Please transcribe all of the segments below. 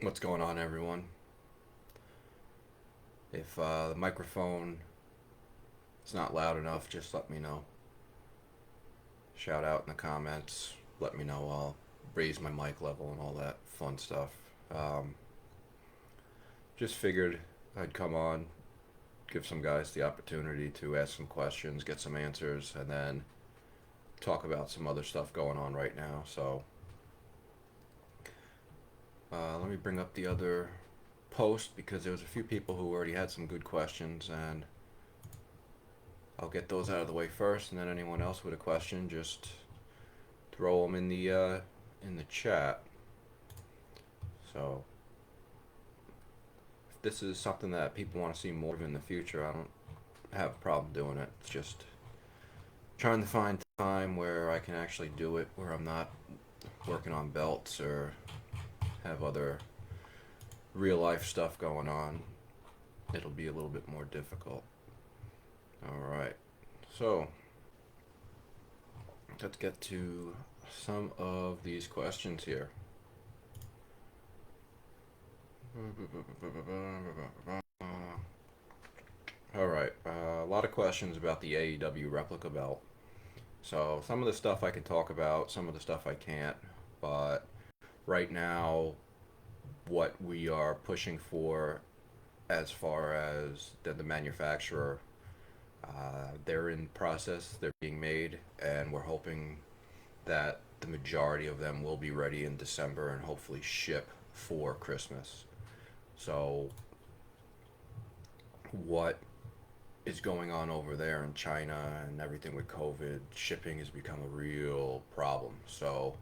What's going on, everyone? If the microphone is not loud enough, just let me know. Shout out in the comments. Let me know. I'll raise my mic level and all that fun stuff. Um, just figured I'd come on, give some guys the opportunity to ask some questions, get some answers, and then talk about some other stuff going on right now. So let me bring up the other post because there was a few people who already had some good questions, and I'll get those out of the way first, and then anyone else with a question, just throw them in the chat. So if this is something that people want to see more of in the future, I don't have a problem doing it. It's just trying to find time where I can actually do it, where I'm not working on belts or have other real life stuff going on. It'll be a little bit more difficult. All right, so let's get to some of these questions here. All right, a lot of questions about the AEW Replica Belt. So some of the stuff I can talk about, some of the stuff I can't. But right now, what we are pushing for, as far as the manufacturer, they're in process, they're being made, and we're hoping that the majority of them will be ready in December and hopefully ship for Christmas. So, what is going on over there in China and everything with COVID, shipping has become a real problem. So,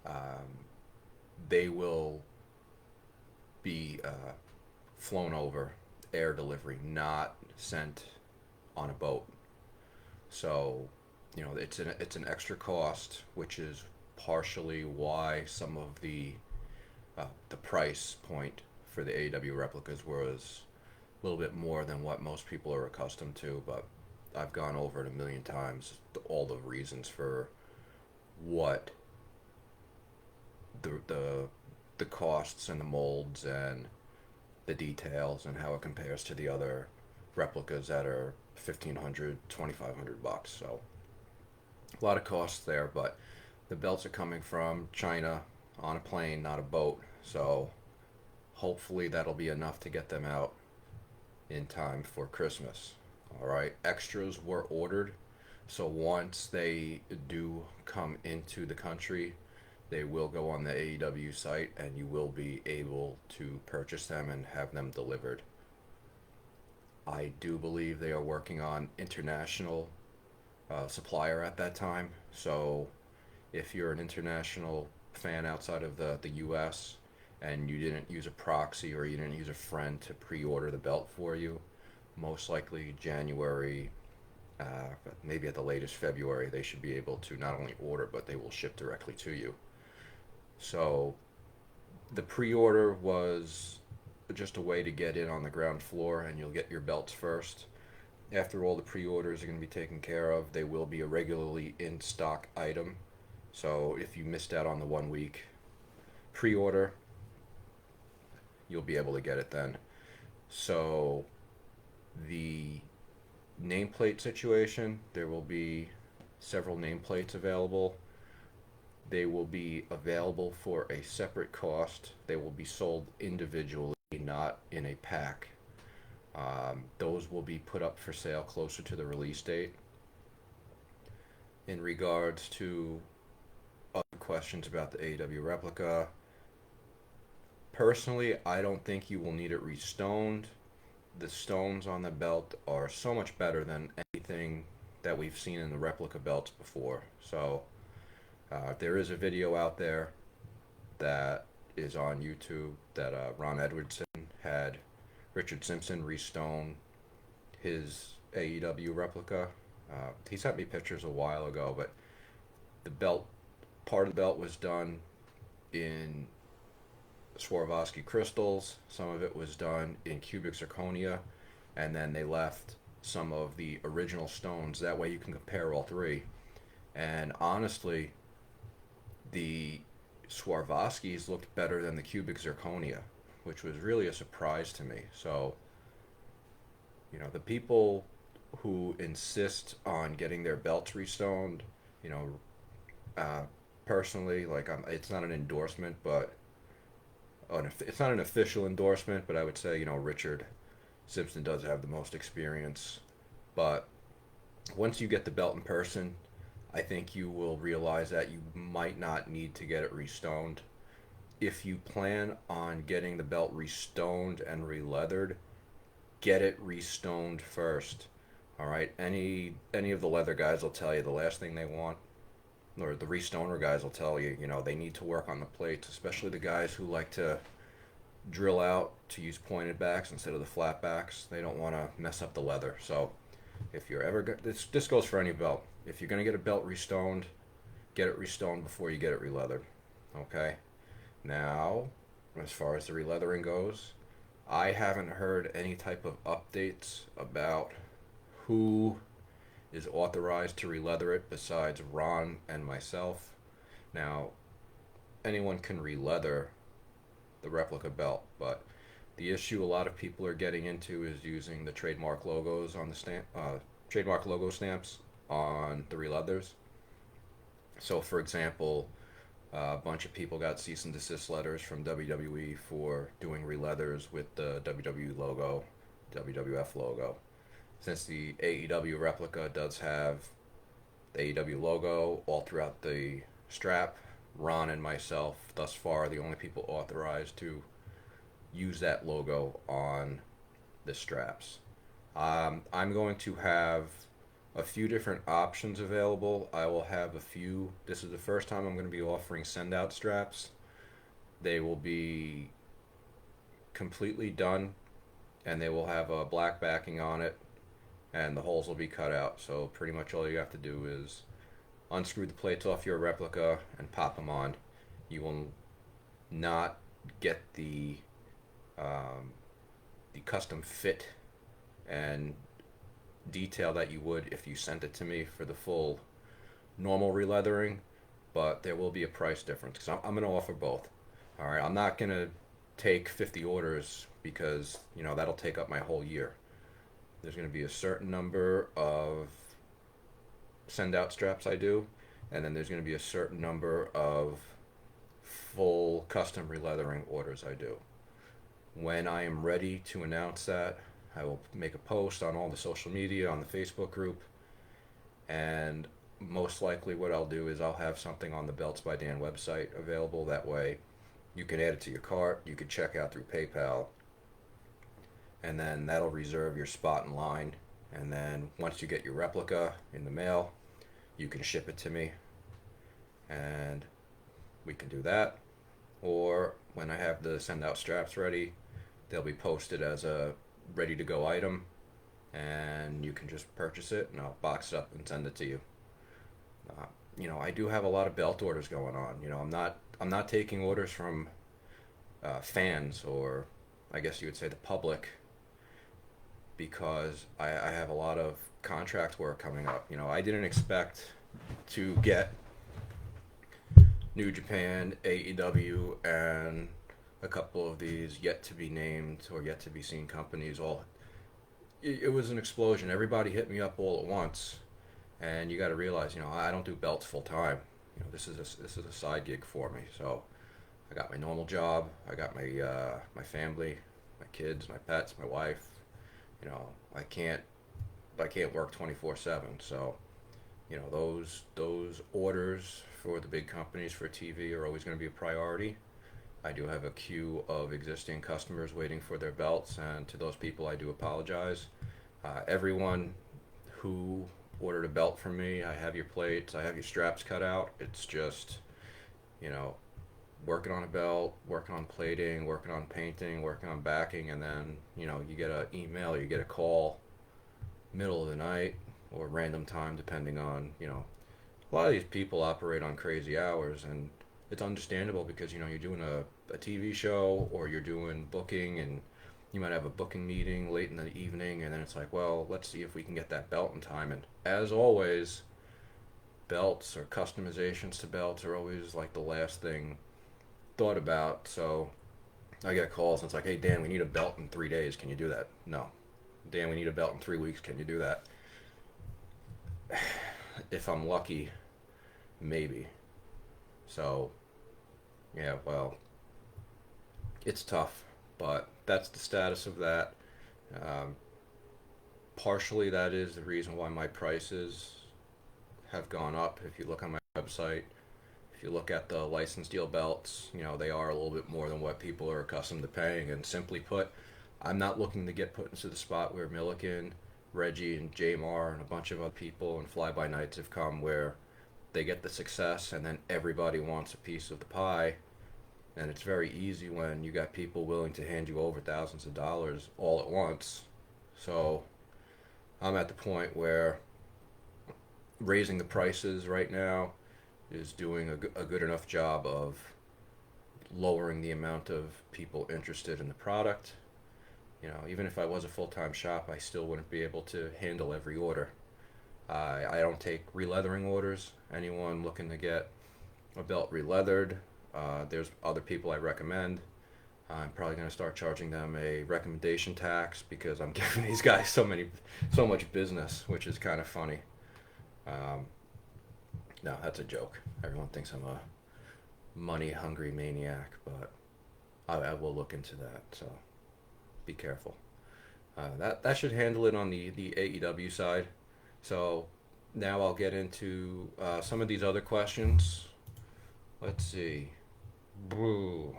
um, they will be flown over, air delivery, not sent on a boat. So, it's an extra cost, which is partially why some of the price point for the AEW replicas was a little bit more than what most people are accustomed to. But I've gone over it a million times, all the reasons for what the costs and the molds and the details and how it compares to the other replicas that are 1,500, 2,500 bucks. So a lot of costs there, but the belts are coming from China on a plane, not a boat. So hopefully that'll be enough to get them out in time for Christmas. All right, extras were ordered. So once they do come into the country, they will go on the AEW site and you will be able to purchase them and have them delivered. I do believe they are working on international supplier at that time. So if you're an international fan outside of the US and you didn't use a proxy or you didn't use a friend to pre-order the belt for you, most likely January, maybe at the latest February, they should be able to not only order, but they will ship directly to you. So the pre-order was just a way to get in on the ground floor, and you'll get your belts first. After all the pre-orders are going to be taken care of, they will be a regularly in stock item. So if you missed out on the 1 week pre-order, you'll be able to get it then. So the nameplate situation, there will be several nameplates available. They will be available for a separate cost. They will be sold individually, not in a pack. Those will be put up for sale closer to the release date. In regards to other questions about the AEW replica, personally, I don't think you will need it restoned. The stones on the belt are so much better than anything that we've seen in the replica belts before. So there is a video out there that is on YouTube that Ron Edwardson had Richard Simpson restone his AEW replica. He sent me pictures a while ago, but the belt, part of the belt was done in Swarovski crystals. Some of it was done in cubic zirconia, and then they left some of the original stones. That way you can compare all three. And honestly, the Swarovski's looked better than the cubic zirconia, which was really a surprise to me. So, the people who insist on getting their belts restoned, you know, uh, personally, like it's not an endorsement, but it's not an official endorsement, but I would say, Richard Simpson does have the most experience. But once you get the belt in person, I think you will realize that you might not need to get it restoned. If you plan on getting the belt restoned and releathered, get it restoned first. All right. Any of the leather guys will tell you the last thing they want, or the restoner guys will tell you, they need to work on the plates, especially the guys who like to drill out to use pointed backs instead of the flat backs. They don't want to mess up the leather. So if you're ever this goes for any belt. If you're gonna get a belt restoned, get it restoned before you get it releathered. Okay. Now, as far as the releathering goes, I haven't heard any type of updates about who is authorized to releather it besides Ron and myself. Now, anyone can releather the replica belt, but the issue a lot of people are getting into is using the trademark logos on the trademark logo stamps on the releathers. So, for example, a bunch of people got cease and desist letters from WWE for doing releathers with the WWE logo, WWF logo. Since the AEW replica does have the AEW logo all throughout the strap, Ron and myself, thus far, the only people authorized to use that logo on the straps. I'm going to have a few different options available. I will have this is the first time I'm going to be offering send out straps. They will be completely done, and they will have a black backing on it, and the holes will be cut out. So pretty much all you have to do is unscrew the plates off your replica and pop them on. You will not get the custom fit and detail that you would if you sent it to me for the full normal releathering, but there will be a price difference because I'm going to offer both. All right, I'm not going to take 50 orders because that'll take up my whole year. There's going to be a certain number of send out straps I do, and then there's going to be a certain number of full custom releathering orders I do. When I am ready to announce that, I will make a post on all the social media, on the Facebook group, and most likely what I'll do is I'll have something on the Belts by Dan website available. That way you can add it to your cart, you can check out through PayPal, and then that'll reserve your spot in line. And then once you get your replica in the mail, you can ship it to me, and we can do that. Or when I have the send out straps ready, they'll be posted as a ready to go item, and you can just purchase it and I'll box it up and send it to you. I do have a lot of belt orders going on. I'm not taking orders from fans, or I guess you would say the public, because I have a lot of contract work coming up. I didn't expect to get New Japan, AEW, and a couple of these yet to be named or yet to be seen companies. It was an explosion. Everybody hit me up all at once, and you got to realize, I don't do belts full time. This is a side gig for me. So I got my normal job. I got my family, my kids, my pets, my wife. I can't work 24/7. So those orders for the big companies for TV are always going to be a priority. I do have a queue of existing customers waiting for their belts, and to those people I do apologize. Everyone who ordered a belt from me, I have your plates, I have your straps cut out. It's just, working on a belt, working on plating, working on painting, working on backing, and then, you get an email, you get a call middle of the night or random time depending on, a lot of these people operate on crazy hours, and it's understandable because you're doing a TV show, or you're doing booking, and you might have a booking meeting late in the evening, and then it's like, well, let's see if we can get that belt in time. And as always, belts or customizations to belts are always like the last thing thought about. So I get calls and it's like, hey, Dan, we need a belt in 3 days. Can you do that? No. Dan, we need a belt in 3 weeks. Can you do that? If I'm lucky, maybe. So, yeah, well, it's tough, but that's the status of that. Um, Partially, that is the reason why my prices have gone up. If you look on my website, if you look at the licensed deal belts, they are a little bit more than what people are accustomed to paying. And simply put, I'm not looking to get put into the spot where Milliken, Reggie, and JMR and a bunch of other people and fly by nights have come, where they get the success and then everybody wants a piece of the pie. And it's very easy when you got people willing to hand you over thousands of dollars all at once. So I'm at the point where raising the prices right now is doing a good enough job of lowering the amount of people interested in the product. Even if I was a full-time shop, I still wouldn't be able to handle every order. I don't take releathering orders. Anyone looking to get a belt releathered, there's other people I recommend. I'm probably going to start charging them a recommendation tax because I'm giving these guys so much business, which is kind of funny. Um, no, that's a joke. Everyone thinks I'm a money-hungry maniac, but I will look into that. So be careful. That should handle it on the AEW side. So now I'll get into some of these other questions. Let's see. Boo.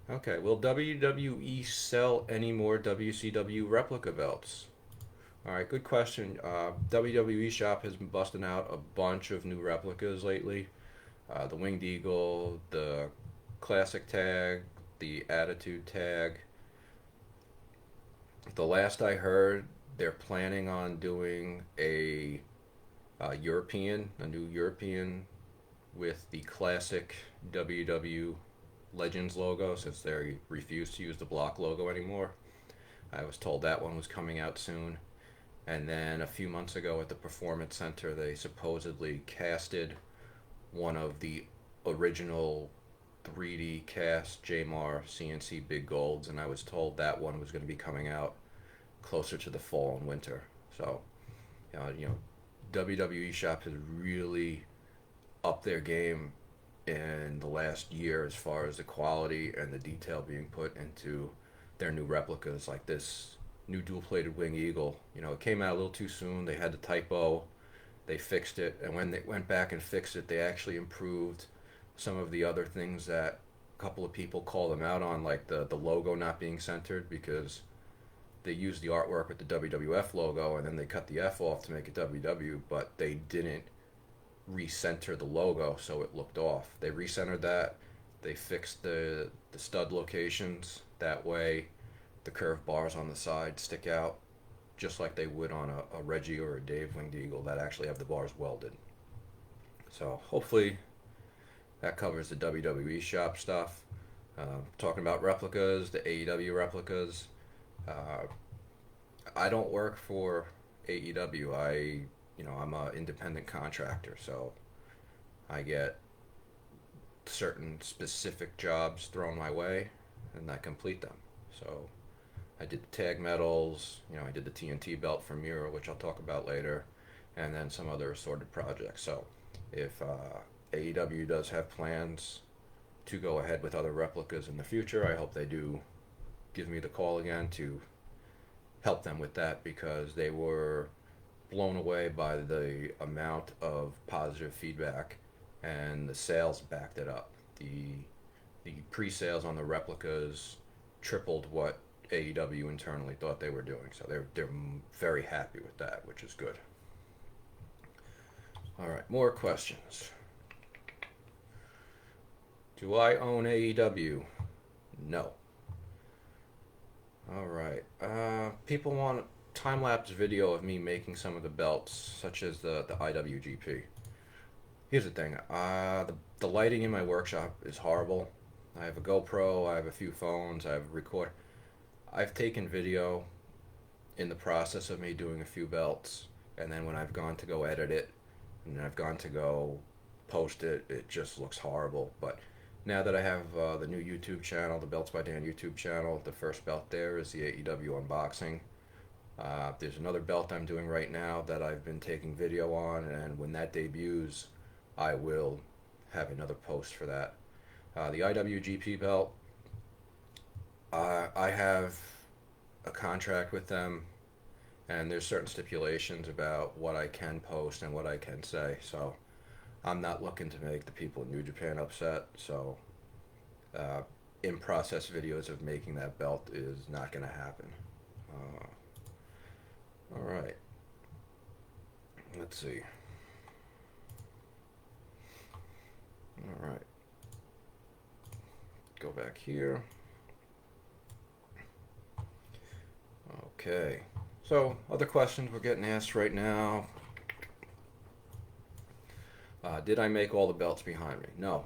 Okay, will WWE sell any more WCW replica belts? All right, good question. WWE Shop has been busting out a bunch of new replicas lately. The Winged Eagle, the Classic Tag, the Attitude Tag. The last I heard, they're planning on doing a new European with the classic WW Legends logo, since they refuse to use the block logo anymore. I was told that one was coming out soon. And then a few months ago at the Performance Center, they supposedly casted one of the original 3D cast JMR CNC Big Golds, and I was told that one was going to be coming out closer to the fall and winter. So, WWE Shop has really upped their game in the last year as far as the quality and the detail being put into their new replicas, like this new dual-plated Wing Eagle. It came out a little too soon. They had the typo. They fixed it, and when they went back and fixed it, they actually improved some of the other things that a couple of people call them out on, like the logo not being centered, because they used the artwork with the WWF logo and then they cut the F off to make it WW, but they didn't recenter the logo, so it looked off. They recentered that. They fixed the stud locations. That way the curved bars on the side stick out just like they would on a Reggie or a Dave Winged Eagle that actually have the bars welded. So hopefully that covers the WWE Shop stuff. Talking about replicas, the AEW replicas. I don't work for AEW. I'm an independent contractor, so I get certain specific jobs thrown my way, and I complete them. So I did the tag medals, I did the TNT belt for Mura, which I'll talk about later, and then some other assorted projects. So if AEW does have plans to go ahead with other replicas in the future, I hope they do give me the call again to help them with that, because they were blown away by the amount of positive feedback, and the sales backed it up. The pre-sales on the replicas tripled what AEW internally thought they were doing, so they're very happy with that, which is good. All right, more questions. Do I own AEW? No. All right. People want time-lapse video of me making some of the belts, such as the IWGP. Here's the thing. The lighting in my workshop is horrible. I have a GoPro, I have a few phones, I have a recorder. I've taken video in the process of me doing a few belts, and then when I've gone to go edit it, and I've gone to go post it, it just looks horrible. But now that I have the new YouTube channel, the Belts by Dan YouTube channel, the first belt there is the AEW unboxing. There's another belt I'm doing right now that I've been taking video on, and when that debuts, I will have another post for that. The IWGP belt, I have a contract with them, and there's certain stipulations about what I can post and what I can say. So I'm not looking to make the people in New Japan upset. So uh, in process videos of making that belt is not going to happen. All right. Let's see. All right. Go back here. Okay. So, other questions we're getting asked right now. Did I make all the belts behind me? No.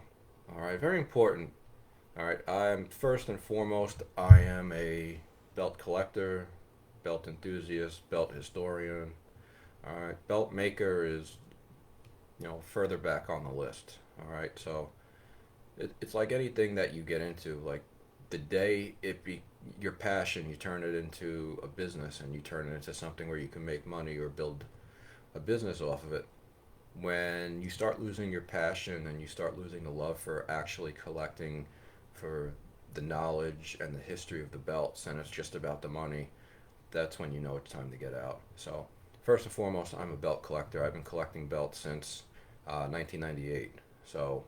All right. Very important. All right. I'm first and foremost, I am a belt collector, belt enthusiast, belt historian. All right. Belt maker is, further back on the list. All right. So, it's like anything that you get into. Like the day your passion, you turn it into a business, and you turn it into something where you can make money or build a business off of it. When you start losing your passion and you start losing the love for actually collecting, for the knowledge and the history of the belts, and it's just about the money, that's when you know it's time to get out. So first and foremost, I'm a belt collector. I've been collecting belts since 1998. So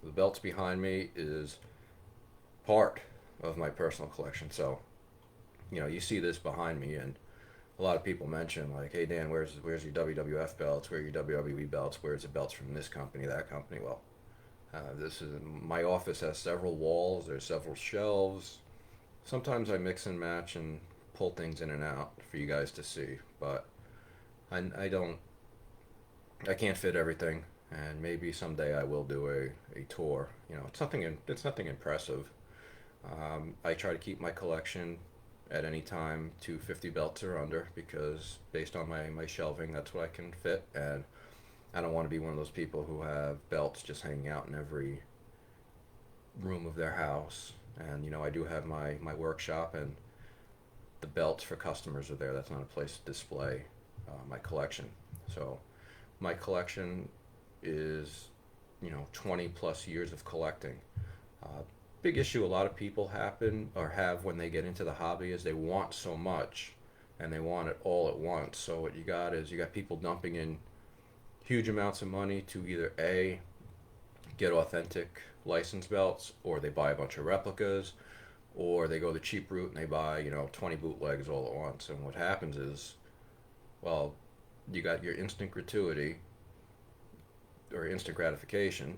the belts behind me is part of my personal collection. So, you see this behind me, and a lot of people mention like, "Hey Dan, where's your WWF belts? Where are your WWE belts? Where's the belts from this company, that company?" Well, this is my office has several walls. There's several shelves. Sometimes I mix and match and pull things in and out for you guys to see, but I don't. I can't fit everything, and maybe someday I will do a tour. It's nothing impressive. I try to keep my collection at any time to 50 belts or under, because based on my shelving, that's what I can fit, and I don't want to be one of those people who have belts just hanging out in every room of their house. And I do have my workshop, and the belts for customers are there. That's not a place to display my collection. So my collection is 20 plus years of collecting. Big issue a lot of people have when they get into the hobby is they want so much, and they want it all at once. So what you got people dumping in huge amounts of money to either A, get authentic license belts, or they buy a bunch of replicas, or they go the cheap route and they buy 20 bootlegs all at once. And what happens is, well, you got your instant gratuity or instant gratification.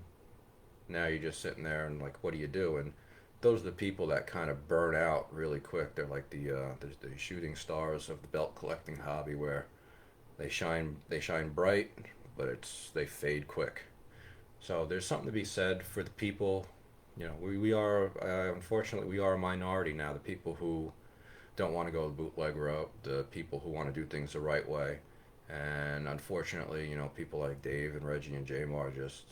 Now you're just sitting there and like, what do you do? And those are the people that kind of burn out really quick. They're like the shooting stars of the belt collecting hobby, where they shine bright, but they fade quick. So there's something to be said for the people. We are unfortunately we are a minority now. The people who don't want to go the bootleg route, the people who want to do things the right way, and unfortunately, people like Dave and Reggie and JMR just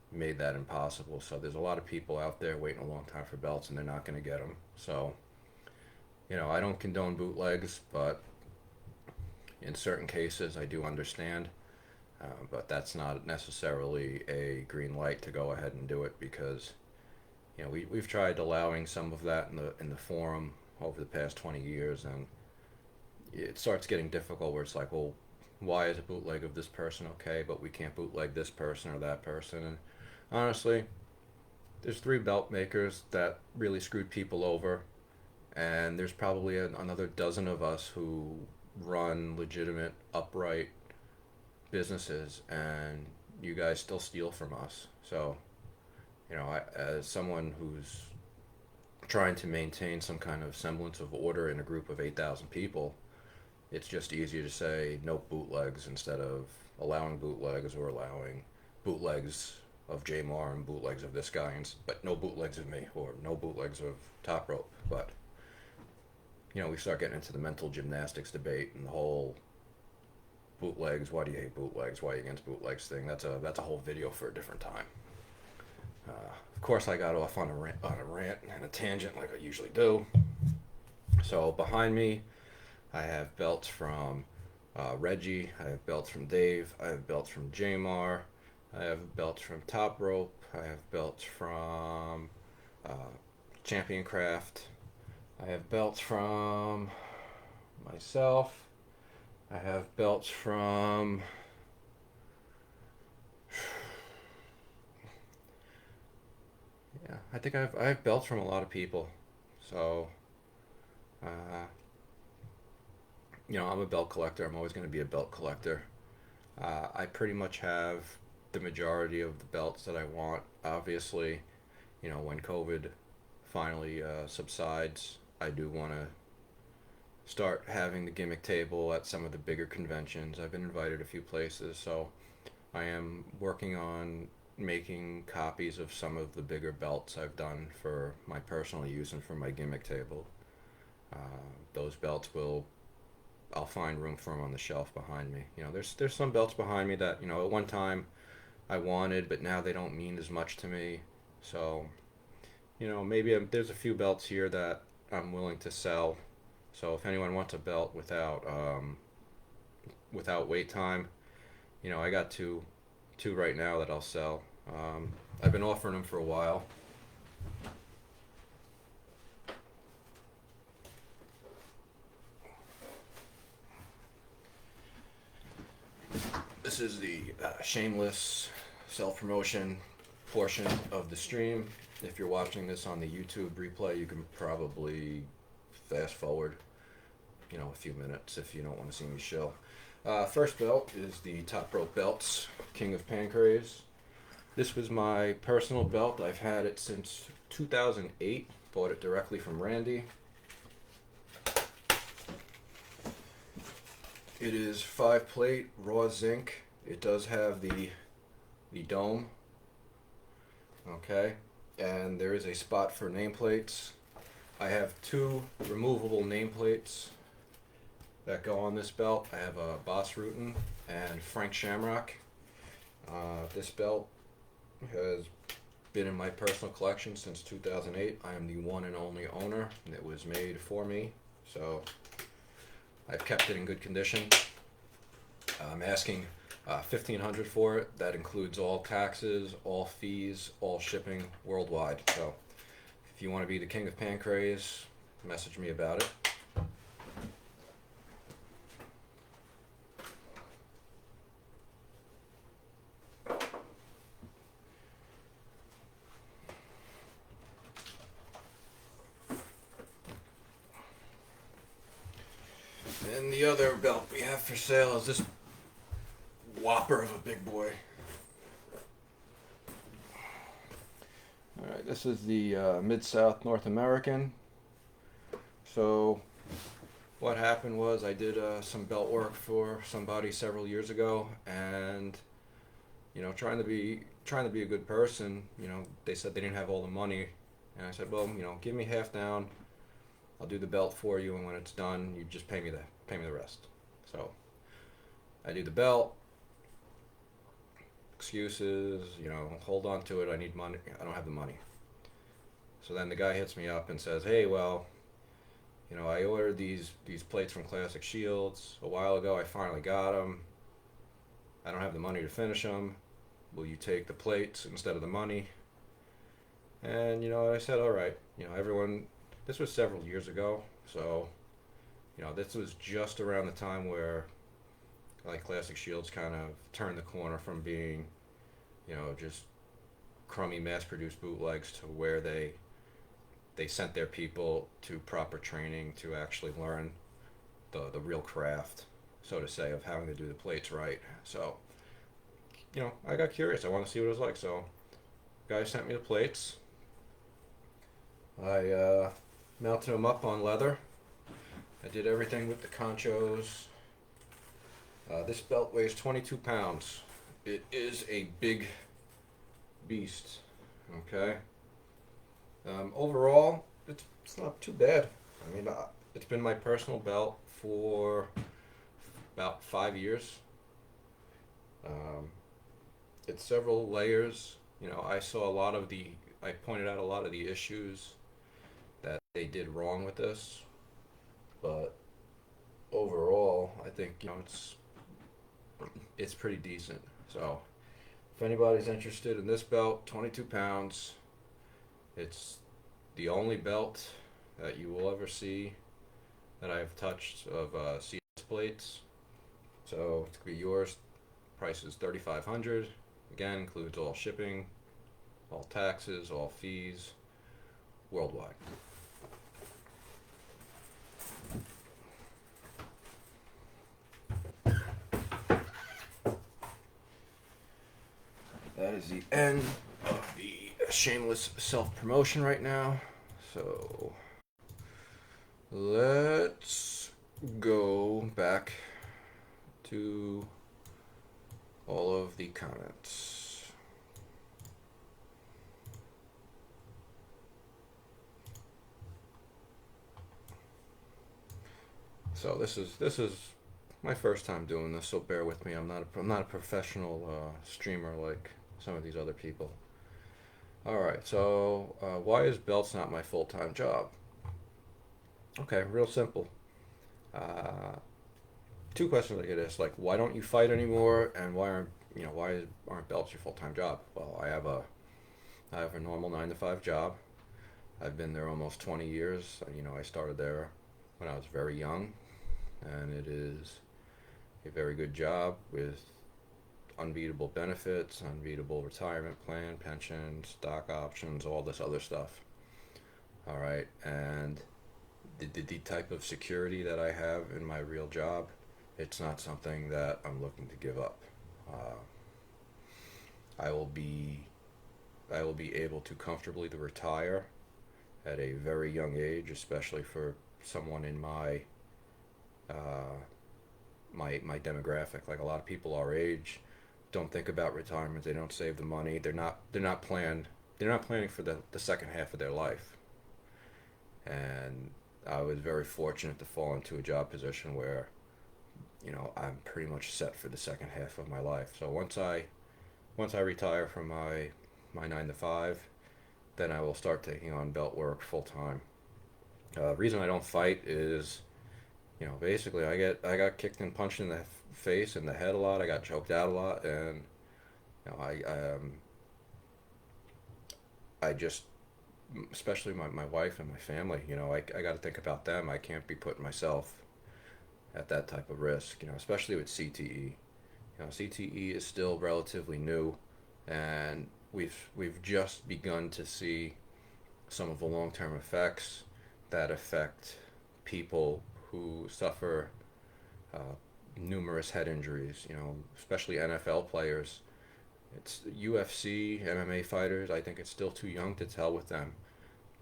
made that impossible. So there's a lot of people out there waiting a long time for belts, and they're not going to get them. So, I don't condone bootlegs, but in certain cases I do understand. But that's not necessarily a green light to go ahead and do it, because we've tried allowing some of that in the forum over the past 20 years, and it starts getting difficult where it's like, well, why is a bootleg of this person okay, but we can't bootleg this person or that person? And honestly, there's 3 belt makers that really screwed people over, and there's probably another dozen of us who run legitimate, upright businesses, and you guys still steal from us. So, as someone who's trying to maintain some kind of semblance of order in a group of 8,000 people, it's just easier to say no bootlegs instead of allowing bootlegs, or allowing bootlegs of JMR and bootlegs of this guy, but no bootlegs of me, or no bootlegs of Top Rope. But we start getting into the mental gymnastics debate and the whole bootlegs. Why do you hate bootlegs? Why are you against bootlegs thing? That's a whole video for a different time. Of course, I got off on a rant and a tangent like I usually do. So behind me, I have belts from Reggie. I have belts from Dave. I have belts from JMR. I have belts from Top Rope. I have belts from uh, Champion Craft. I have belts from myself. I have belts from yeah. I think I have belts from a lot of people. So uh, I'm a belt collector. I'm always going to be a belt collector. I pretty much have the majority of the belts that I want. Obviously, when COVID finally subsides, I do want to start having the gimmick table at some of the bigger conventions. I've been invited a few places, so I am working on making copies of some of the bigger belts I've done for my personal use and for my gimmick table. Those belts I'll find room for them on the shelf behind me. There's some belts behind me that at one time I wanted, but now they don't mean as much to me. So maybe there's a few belts here that I'm willing to sell. So if anyone wants a belt without wait time, I got two right now that I'll sell. I've been offering them for a while. This is the shameless self-promotion portion of the stream. If you're watching this on the YouTube replay, you can probably fast forward, a few minutes if you don't want to see me shill. First belt is the Top Rope Belts, King of Pancrase. This was my personal belt. I've had it since 2008. Bought it directly from Randy. It is 5-plate raw zinc. It does have the dome. Okay, and there is a spot for nameplates. I have 2 removable nameplates that go on this belt. I have a Boss Rutan and Frank Shamrock. This belt has been in my personal collection since 2008. I am the one and only owner. It was made for me, so I've kept it in good condition. I'm asking $1,500 for it. That includes all taxes, all fees, all shipping worldwide. So if you want to be the King of Pancrase, message me about it. And the other belt we have for sale is this whopper of a big boy. Alright, this is the Mid-South North American. So what happened was I did some belt work for somebody several years ago, and trying to be a good person, they said they didn't have all the money, and I said, well, give me half down. I'll do the belt for you, and when it's done, you just pay me the rest. So I do the belt. Excuses, hold on to it. I need money. I don't have the money. So then the guy hits me up and says, hey, well, I ordered these plates from Classic Shields a while ago. I finally got them. I don't have the money to finish them. Will you take the plates instead of the money? And I said, all right. Everyone. This was several years ago, so this was just around the time where Classic Shields kind of turned the corner from being just crummy mass-produced bootlegs to where they sent their people to proper training to actually learn the real craft, so to say, of having to do the plates right. So I got curious. I want to see what it was like. So guy sent me the plates. I mounted them up on leather. I did everything with the conchos. This belt weighs 22 pounds. It is a big beast. Okay. Overall, it's not too bad. I mean, it's been my personal belt for about 5 years. Um, it's several layers. I saw a lot of I pointed out a lot of the issues that they did wrong with this, but overall, I think it's pretty decent. So if anybody's interested in this belt, 22 pounds, it's the only belt that you will ever see that I've touched of CS plates. So it's gonna be yours. Price is 3,500. Again, includes all shipping, all taxes, all fees, worldwide. That is the end of the shameless self promotion right now. So let's go back to all of the comments. So this is my first time doing this, so bear with me. I'm not a professional streamer like some of these other people. All right, so why is belts not my full-time job? Okay, real simple. Uh, Two questions I get asked, like why don't you fight anymore, and why aren't belts your full-time job? Well, I have a normal 9 to 5 job. I've been there almost 20 years. I started there when I was very young, and it is a very good job with unbeatable benefits, unbeatable retirement plan, pension, stock options, all this other stuff. All right, and the type of security that I have in my real job, it's not something that I'm looking to give up. Uh, I will be I will be able to comfortably to retire at a very young age, especially for someone in uh, my demographic. Like a lot of people our age don't think about retirement. They don't save the money. They're not planning for the second half of their life. And I was very fortunate to fall into a job position where I'm pretty much set for the second half of my life. So once I retire from my 9 to 5, then I will start taking on belt work full time. Reason I don't fight is, basically I got kicked and punched in the face and the head a lot. I got choked out a lot, and I just, especially my wife and my family, I got to think about them. I can't be putting myself at that type of risk, especially with CTE. CTE is still relatively new, and we've just begun to see some of the long-term effects that affect people who suffer uh, numerous head injuries. Especially NFL players. It's UFC, MMA fighters. I think it's still too young to tell with them,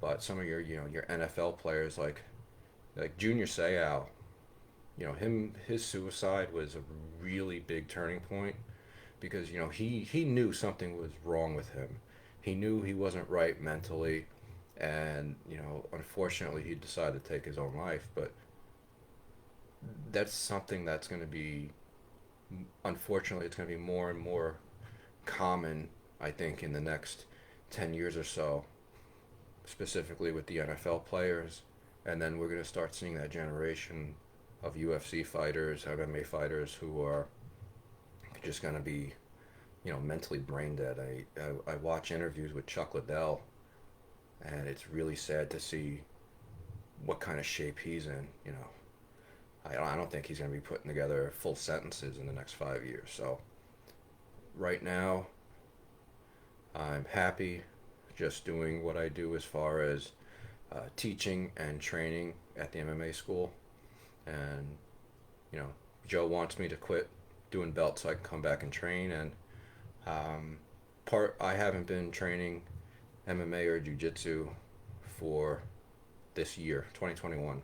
but some of your NFL players like Junior Seau, his suicide was a really big turning point because he knew something was wrong with him. He knew he wasn't right mentally, and unfortunately he decided to take his own life. But that's something that's going to be, unfortunately, it's going to be more and more common, I think, in the next 10 years or so, specifically with the NFL players. And then we're going to start seeing that generation of UFC fighters, MMA fighters who are just going to be, mentally brain dead. I watch interviews with Chuck Liddell, and it's really sad to see what kind of shape he's in. I don't think he's going to be putting together full sentences in the next 5 years. So right now, I'm happy just doing what I do as far as teaching and training at the MMA school. And, you know, Joe wants me to quit doing belts so I can come back and train. And um, I haven't been training MMA or jiu-jitsu for this year, 2021.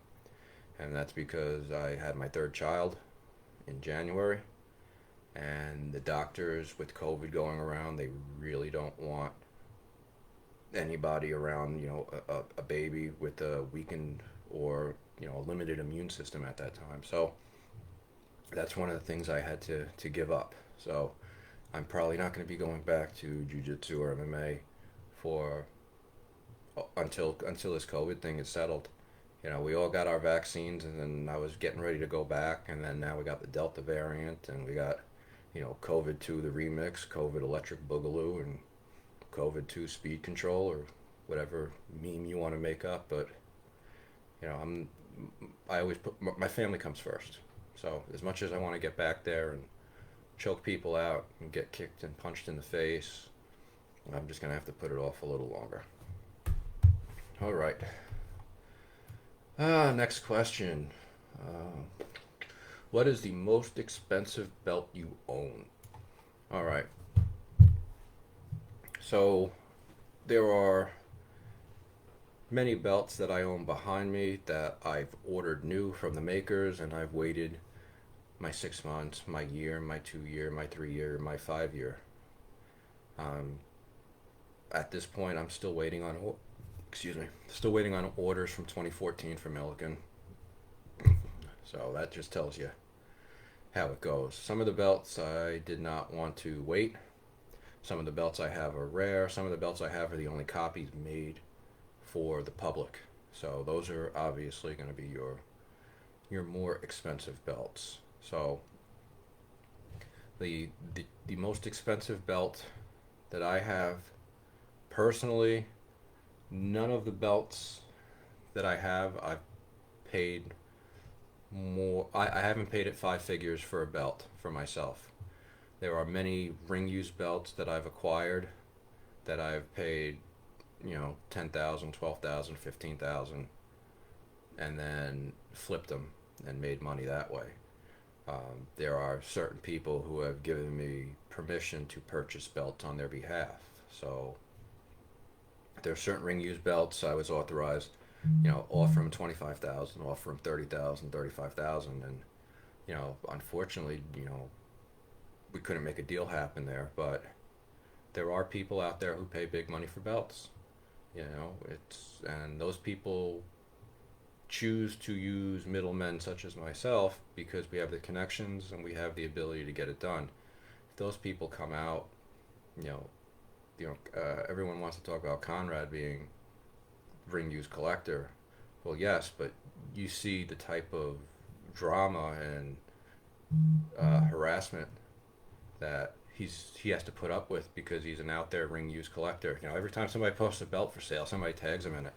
And that's because I had my third child in January. And the doctors, with COVID going around, they really don't want anybody around, a baby with a weakened or, a limited immune system at that time. So that's one of the things I had to give up. So I'm probably not going to be going back to jiu-jitsu or MMA for until this COVID thing is settled. We all got our vaccines, and then I was getting ready to go back, and then now we got the Delta variant, and we got, COVID 2 the remix, COVID electric boogaloo, and COVID 2 speed control, or whatever meme you want to make up. But I always put my family comes first. So as much as I want to get back there and choke people out and get kicked and punched in the face, I'm just gonna have to put it off a little longer. All right. Next question. Uh, what is the most expensive belt you own? All right. So there are many belts that I own behind me that I've ordered new from the makers, and I've waited my 6 months, my year, my 2 year, my 3 year, my 5 year. Um, at this point, I'm still waiting on, still waiting on orders from 2014 from Milliken. So that just tells you how it goes. Some of the belts I did not want to wait. Some of the belts I have are rare. Some of the belts I have are the only copies made for the public. So those are obviously going to be your more expensive belts. So the most expensive belt that I have personally, none of the belts that I have I've paid more. I haven't paid it 5 figures for a belt for myself. There are many ring use belts that I've acquired that I've paid 10,000, 12,000, 15,000, and then flipped them and made money that way. There are certain people who have given me permission to purchase belts on their behalf. So there are certain ring use belts I was authorized, offer them 25,000, offer them 30,000, 35,000, and unfortunately, we couldn't make a deal happen there. But there are people out there who pay big money for belts. And those people choose to use middlemen such as myself because we have the connections and we have the ability to get it done. If those people come out, everyone wants to talk about Conrad being ring use collector. Well, yes, but you see the type of drama and harassment that he has to put up with because he's an out there ring use collector. Every time somebody posts a belt for sale, somebody tags him in it.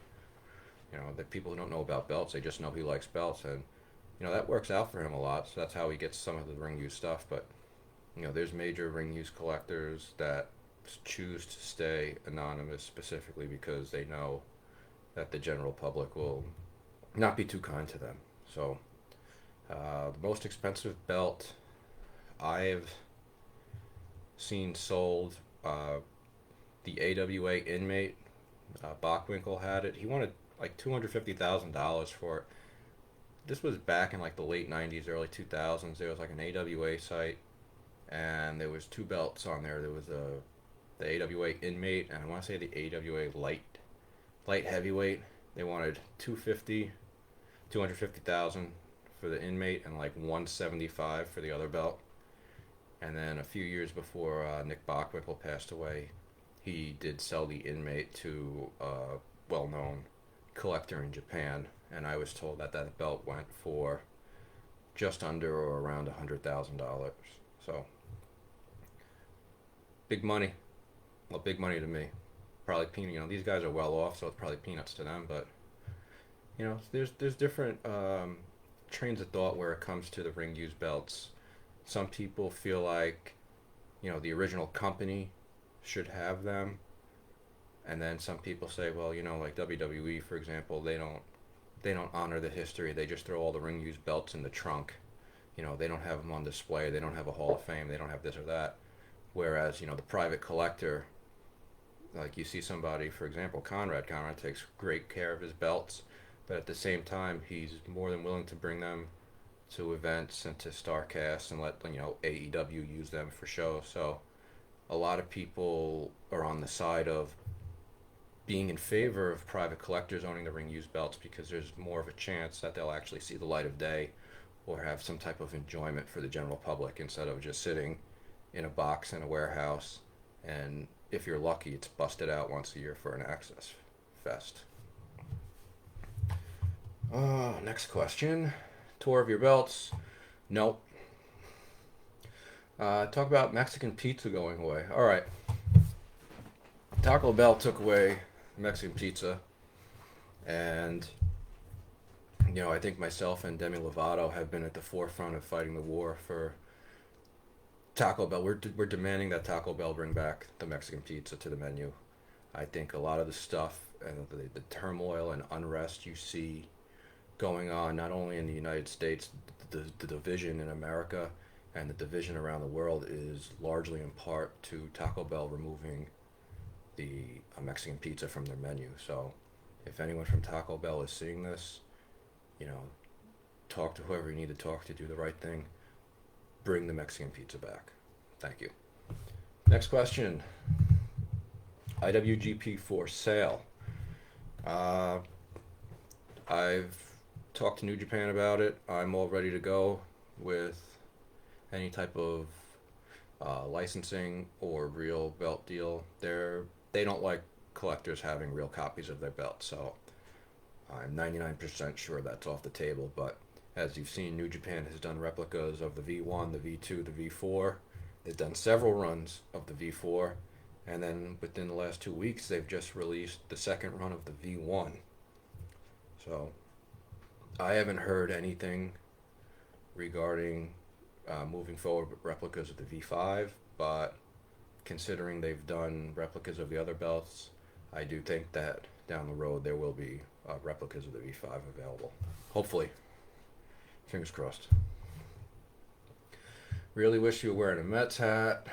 The people who don't know about belts, they just know he likes belts, and that works out for him a lot. So that's how he gets some of the ring use stuff. But there's major ring use collectors that choose to stay anonymous specifically because they know that the general public will not be too kind to them. So the most expensive belt I've seen sold, the AWA inmate, Bockwinkel had it. He wanted like $250,000 for it. This was back in like the late 90s, early 2000s. There was like an AWA site, and there was two belts on there. There was the AWA inmate, and I want to say the AWA light heavyweight. They wanted 250,000 for the inmate and like 175 for the other belt. And then a few years before Nick Bockwinkel passed away, he did sell the inmate to a well-known collector in Japan, and I was told that belt went for just under or around $100,000. So big money. Well, big money to me. Probably peanut. These guys are well off, so it's probably peanuts to them. But there's different trains of thought where it comes to the ring use belts. Some people feel like the original company should have them, and then some people say, well, like WWE, for example, they don't honor the history. They just throw all the ring use belts in the trunk. They don't have them on display. They don't have a Hall of Fame. They don't have this or that. Whereas the private collector, like you see somebody, for example, Conrad takes great care of his belts, but at the same time, he's more than willing to bring them to events and to StarCast and let AEW use them for shows. So a lot of people are on the side of being in favor of private collectors owning the ring use belts because there's more of a chance that they'll actually see the light of day or have some type of enjoyment for the general public instead of just sitting in a box in a warehouse, and if you're lucky, it's busted out once a year for an access fest. Next question. Tour of your belts? Nope. Talk about Mexican pizza going away. All right. Taco Bell took away Mexican pizza, and I think myself and Demi Lovato have been at the forefront of fighting the war for Taco Bell. We're demanding that Taco Bell bring back the Mexican pizza to the menu. I think a lot of the stuff and the turmoil and unrest you see going on, not only in the United States, the division in America and the division around the world is largely in part to Taco Bell removing the Mexican pizza from their menu. So if anyone from Taco Bell is seeing this, you know, talk to whoever you need to talk to, do the right thing, bring the Mexican pizza back. Thank you. Next question. IWGP for sale. I've talked to New Japan about it. I'm all ready to go with any type of licensing or real belt deal. They don't like collectors having real copies of their belts, so I'm 99% sure that's off the table. But as you've seen, New Japan has done replicas of the V1, the V2, the V4. They've done several runs of the V4, and then within the last 2 weeks, they've just released the second run of the V1. So I haven't heard anything regarding moving forward with replicas of the V5, but considering they've done replicas of the other belts, I do think that down the road there will be replicas of the V5 available. Hopefully. Fingers crossed. Really wish you were wearing a Mets hat.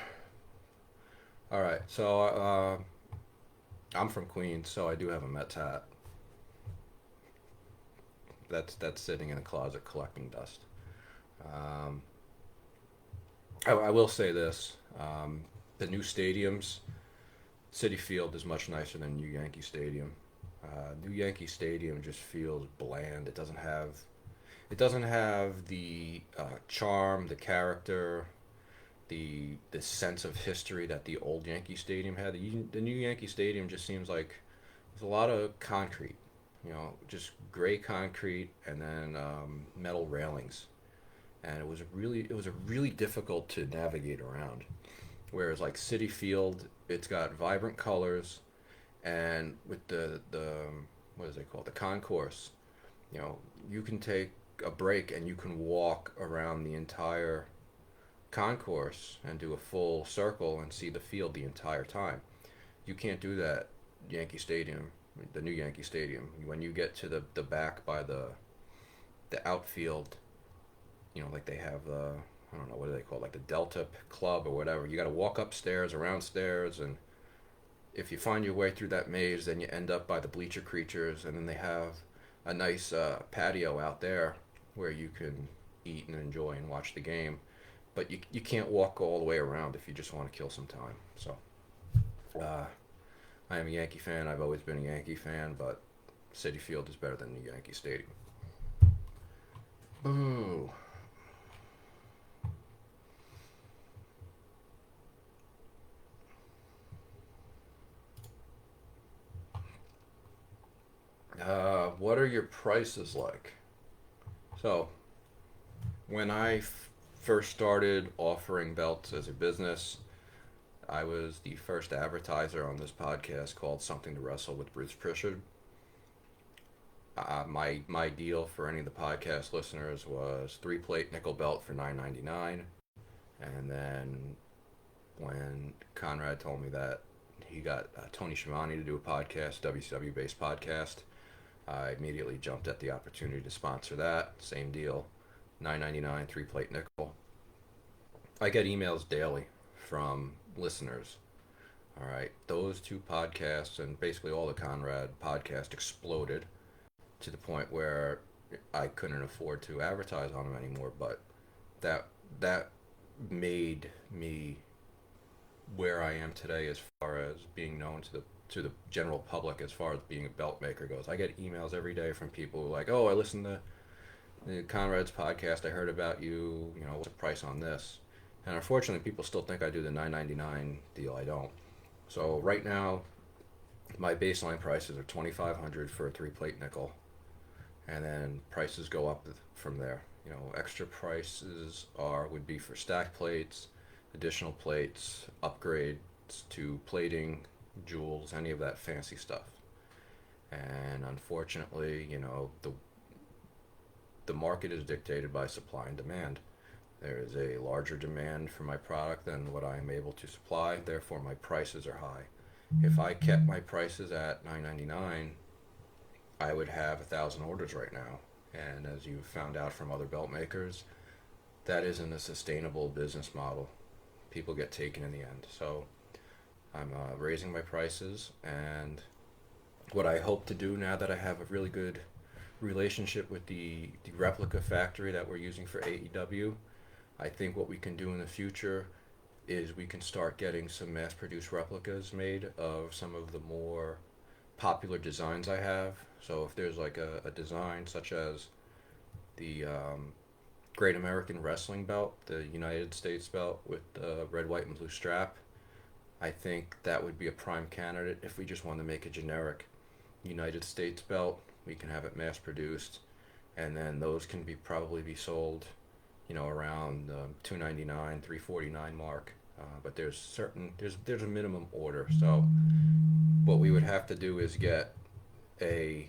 Alright, so I'm from Queens, so I do have a Mets hat. That's sitting in a closet collecting dust. I will say this. The new stadiums, Citi Field is much nicer than New Yankee Stadium. New Yankee Stadium just feels bland. It doesn't have the charm, the character, the sense of history that the old Yankee Stadium had. The new Yankee Stadium just seems like there's a lot of concrete, just gray concrete and then metal railings, and it was really difficult to navigate around. Whereas like Citi Field, it's got vibrant colors, and with the what is it called, the concourse, you can take a break and you can walk around the entire concourse and do a full circle and see the field the entire time. You can't do that Yankee Stadium, the new Yankee Stadium. When you get to the back by the outfield, like they have I don't know, what do they call it, like the Delta Club or whatever. You got to walk upstairs, around stairs, and if you find your way through that maze, then you end up by the bleacher creatures, and then they have a nice patio out there where you can eat and enjoy and watch the game. But you can't walk all the way around if you just want to kill some time. So I am a Yankee fan. I've always been a Yankee fan, but Citi Field is better than the Yankee Stadium. Boo. What are your prices like? So, when I first started offering belts as a business, I was the first advertiser on this podcast called Something to Wrestle with Bruce Prichard. My deal for any of the podcast listeners was 3-plate nickel belt for $9.99, and then when Conrad told me that he got Tony Schiavone to do a podcast, WCW based podcast, I immediately jumped at the opportunity to sponsor that. Same deal, $9.99, 3-plate nickel. I get emails daily from listeners. All right, those two podcasts and basically all the Conrad podcast exploded to the point where I couldn't afford to advertise on them anymore. But that made me where I am today as far as being known to the general public as far as being a belt maker goes. I get emails every day from people who are like, oh, I listened to the Conrad's podcast, I heard about you, what's the price on this? And unfortunately, people still think I do the $9.99 deal. I don't. So right now, my baseline prices are $2,500 for a 3-plate nickel, and then prices go up from there. Extra prices would be for stack plates, additional plates, upgrades to plating, jewels, any of that fancy stuff. And unfortunately, the market is dictated by supply and demand. There is a larger demand for my product than what I am able to supply, therefore my prices are high. If I kept my prices at $9.99, I would have 1,000 orders right now. And as you've found out from other belt makers, that isn't a sustainable business model. People get taken in the end. So I'm raising my prices, and what I hope to do now that I have a really good relationship with the replica factory that we're using for AEW, I think what we can do in the future is we can start getting some mass-produced replicas made of some of the more popular designs I have. So if there's like a design such as the Great American Wrestling belt, the United States belt with the red, white, and blue strap, I think that would be a prime candidate. If we just want to make a generic United States belt, we can have it mass-produced, and then those can probably be sold around $299, $349 mark. But there's a minimum order. So what we would have to do is get a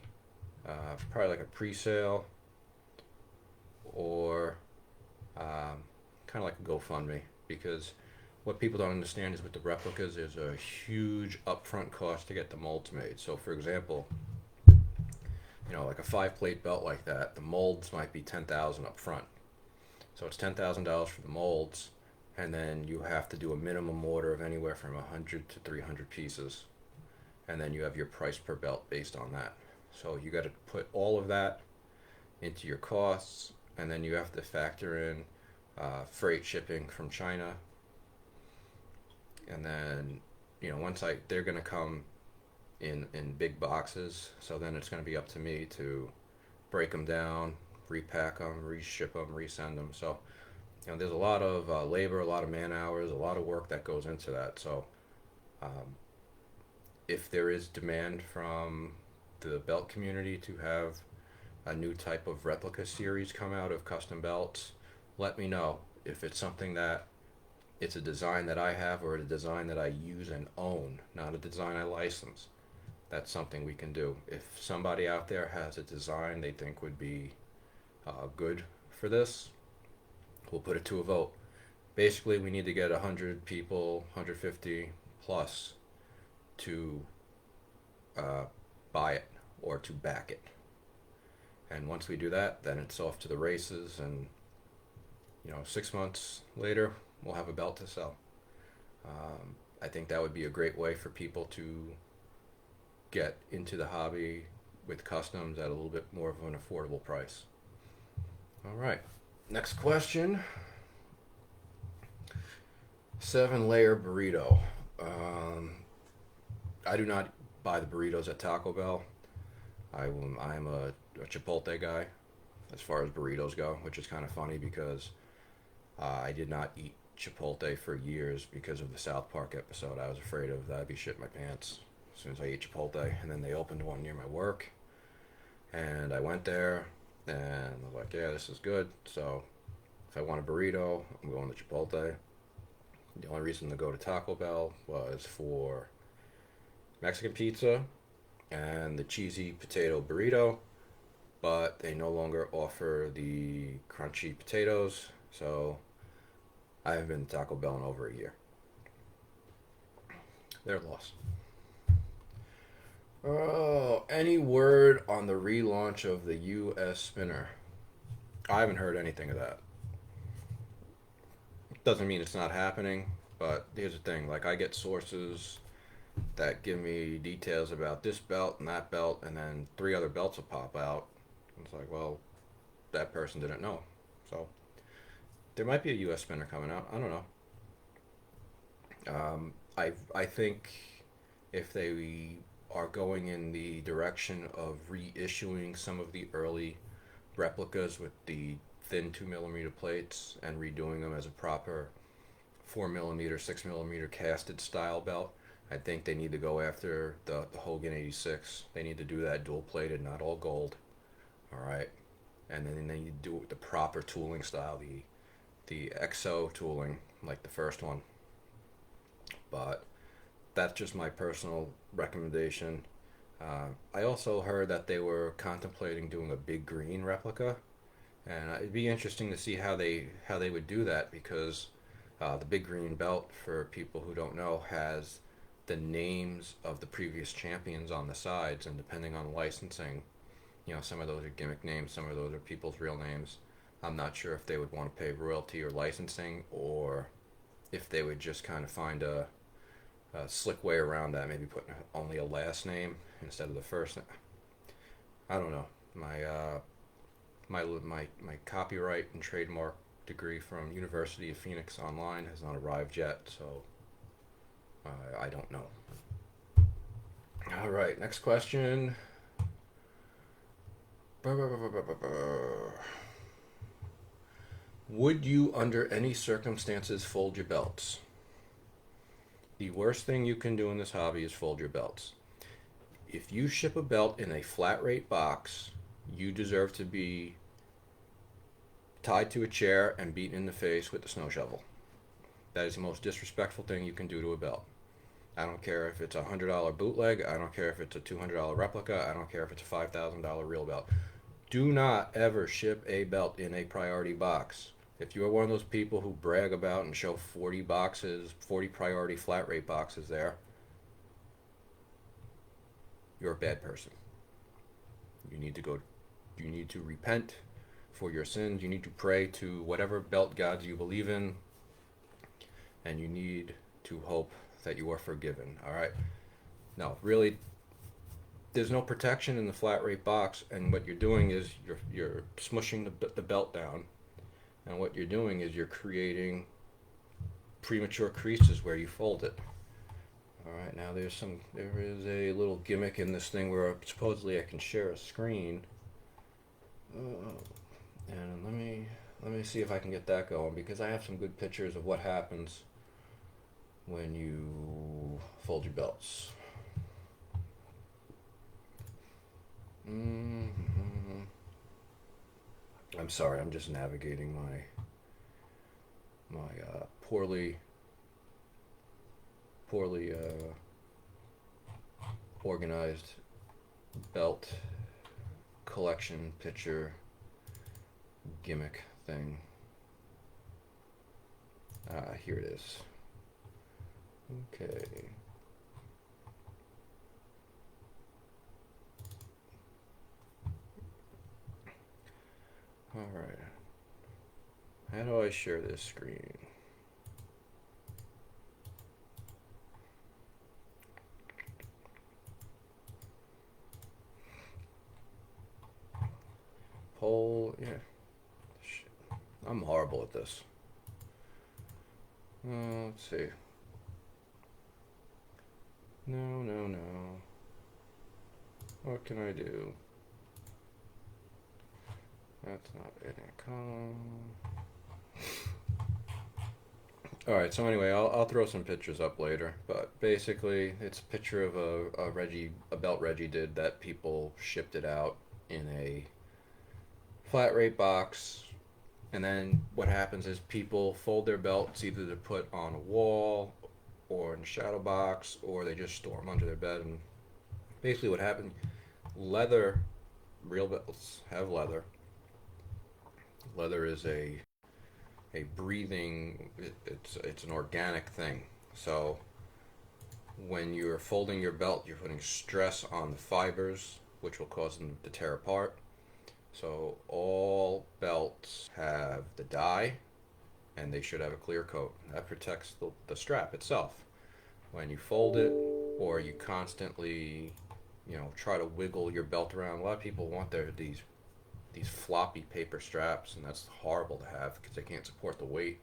probably like a pre-sale, or kind of like a GoFundMe, because what people don't understand is with the replicas, there's a huge upfront cost to get the molds made. So for example, like a 5-plate belt like that, the molds might be $10,000 up front. So it's $10,000 for the molds, and then you have to do a minimum order of anywhere from 100 to 300 pieces, and then you have your price per belt based on that. So you got to put all of that into your costs, and then you have to factor in freight shipping from China, and then they're going to come in big boxes, so then it's going to be up to me to break them down, repack them, reship them, resend them. So there's a lot of labor, a lot of man hours, a lot of work that goes into that. So if there is demand from the belt community to have a new type of replica series come out of custom belts, let me know. If it's something that it's a design that I have or a design that I use and own, not a design I license, that's something we can do. If somebody out there has a design they think would be good for this, we'll put it to a vote. Basically, we need to get 100 people, 150 plus, to buy it or to back it. And once we do that, then it's off to the races, and 6 months later, we'll have a belt to sell. I think that would be a great way for people to get into the hobby with customs at a little bit more of an affordable price. All right, next question. 7-layer burrito. I do not buy the burritos at Taco Bell. I'm a Chipotle guy as far as burritos go, which is kind of funny because I did not eat Chipotle for years because of the South Park episode. I was afraid of that. I'd be shitting my pants as soon as I ate Chipotle. And then they opened one near my work, and I went there, and I was like, yeah, this is good. So if I want a burrito, I'm going to Chipotle. The only reason to go to Taco Bell was for Mexican pizza and the cheesy potato burrito, but they no longer offer the crunchy potatoes, so I haven't been to Taco Bell in over a year. Their loss. Oh, any word on the relaunch of the US Spinner? I haven't heard anything of that. Doesn't mean it's not happening, but here's the thing. Like, I get sources that give me details about this belt and that belt, and then 3 other belts will pop out. It's like, well, that person didn't know. So there might be a US Spinner coming out. I don't know. I think if they are going in the direction of reissuing some of the early replicas with the thin 2mm plates and redoing them as a proper 4 millimeter, 6 millimeter casted style belt. I think they need to go after the Hogan 86. They need to do that dual plated, not all gold. All right, and then they need to do it with the proper tooling style, the XO tooling, like the first one. But that's just my personal recommendation. I also heard that they were contemplating doing a big green replica, and it'd be interesting to see how they would do that because the big green belt, for people who don't know, has the names of the previous champions on the sides, and depending on licensing, some of those are gimmick names, some of those are people's real names. I'm not sure if they would want to pay royalty or licensing, or if they would just kind of find a slick way around that, maybe put only a last name instead of the first name. I don't know. My copyright and trademark degree from University of Phoenix Online has not arrived yet, so I don't know. All right, next question. Would you, under any circumstances, fold your belts? The worst thing you can do in this hobby is fold your belts. If you ship a belt in a flat rate box, you deserve to be tied to a chair and beaten in the face with a snow shovel. That is the most disrespectful thing you can do to a belt. I don't care if it's a $100 bootleg. I don't care if it's a $200 replica. I don't care if it's a $5,000 real belt. Do not ever ship a belt in a priority box. If you are one of those people who brag about and show 40 boxes, 40 priority flat rate boxes there, you're a bad person. You need to repent for your sins. You need to pray to whatever belt gods you believe in, and you need to hope that you are forgiven. All right? No, really, there's no protection in the flat rate box, and what you're doing is you're smushing the belt down, and what you're doing is you're creating premature creases where you fold it. All right, now there is a little gimmick in this thing where supposedly I can share a screen, and let me see if I can get that going, because I have some good pictures of what happens when you fold your belts. I'm sorry, I'm just navigating my poorly organized belt collection picture gimmick thing. Here it is. Okay. Alright. How do I share this screen? Poll, yeah. Shit. I'm horrible at this. Let's see. No. What can I do? That's not it. Alright, so anyway, I'll throw some pictures up later, but basically it's a picture of a belt Reggie did that people shipped it out in a flat rate box, and then what happens is people fold their belts either to put on a wall or in a shadow box, or they just store them under their bed. And basically what happened, real belts have leather. Leather is a breathing, it's an organic thing. So when you're folding your belt, you're putting stress on the fibers, which will cause them to tear apart. So all belts have the die, and they should have a clear coat. That protects the strap itself. When you fold it, or you constantly, try to wiggle your belt around, a lot of people want these floppy paper straps, and that's horrible to have because they can't support the weight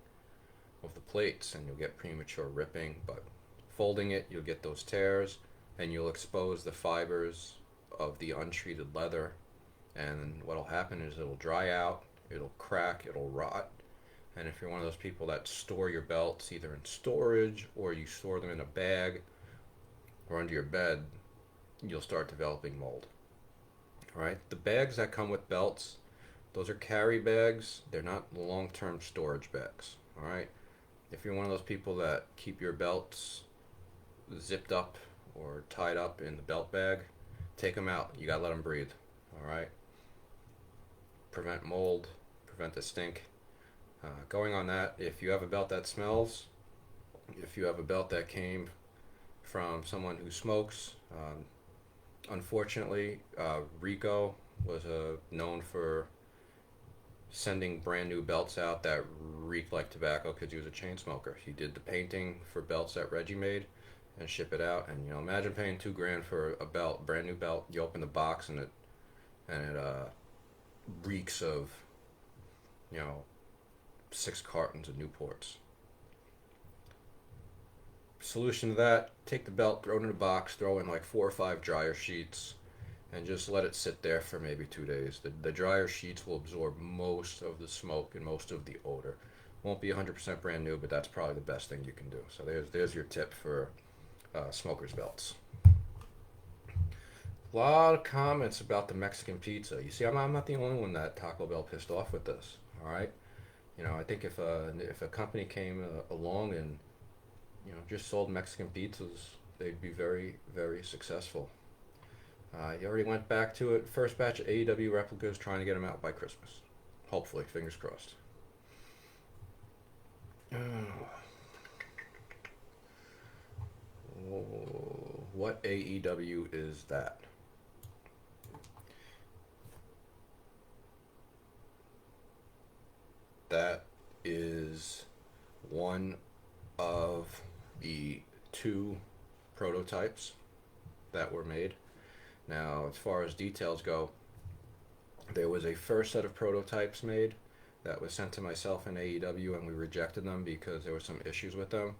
of the plates, and you'll get premature ripping. But folding it, you'll get those tears, and you'll expose the fibers of the untreated leather, and what'll happen is it'll dry out, it'll crack, it'll rot, And if you're one of those people that store your belts either in storage or you store them in a bag or under your bed, you'll start developing mold. All right? The bags that come with belts, those are carry bags. They're not long-term storage bags. All right? If you're one of those people that keep your belts zipped up or tied up in the belt bag, take them out. You gotta let them breathe. All right? Prevent mold, prevent the stink. Going on that, if you have a belt that smells, if you have a belt that came from someone who smokes, unfortunately, Rico was known for sending brand new belts out that reeked like tobacco because he was a chain smoker. He did the painting for belts that Reggie made and ship it out. And imagine paying $2,000 for a belt, brand new belt. You open the box and it reeks of 6 cartons of Newports. Solution to that: take the belt, throw it in a box, throw in like 4 or 5 dryer sheets, and just let it sit there for maybe 2 days. The dryer sheets will absorb most of the smoke and most of the odor. Won't be 100% brand new, but that's probably the best thing you can do. So there's your tip for smokers' belts. A lot of comments about the Mexican pizza. You see, I'm not the only one that Taco Bell pissed off with this. All right, I think if a company came along and just sold Mexican pizzas, they'd be very, very successful. You already went back to it. First batch of AEW replicas, trying to get them out by Christmas. Hopefully, fingers crossed. What AEW is that? That is one of the 2 prototypes that were made. Now, as far as details go, there was a first set of prototypes made that was sent to myself and AEW, and we rejected them because there were some issues with them.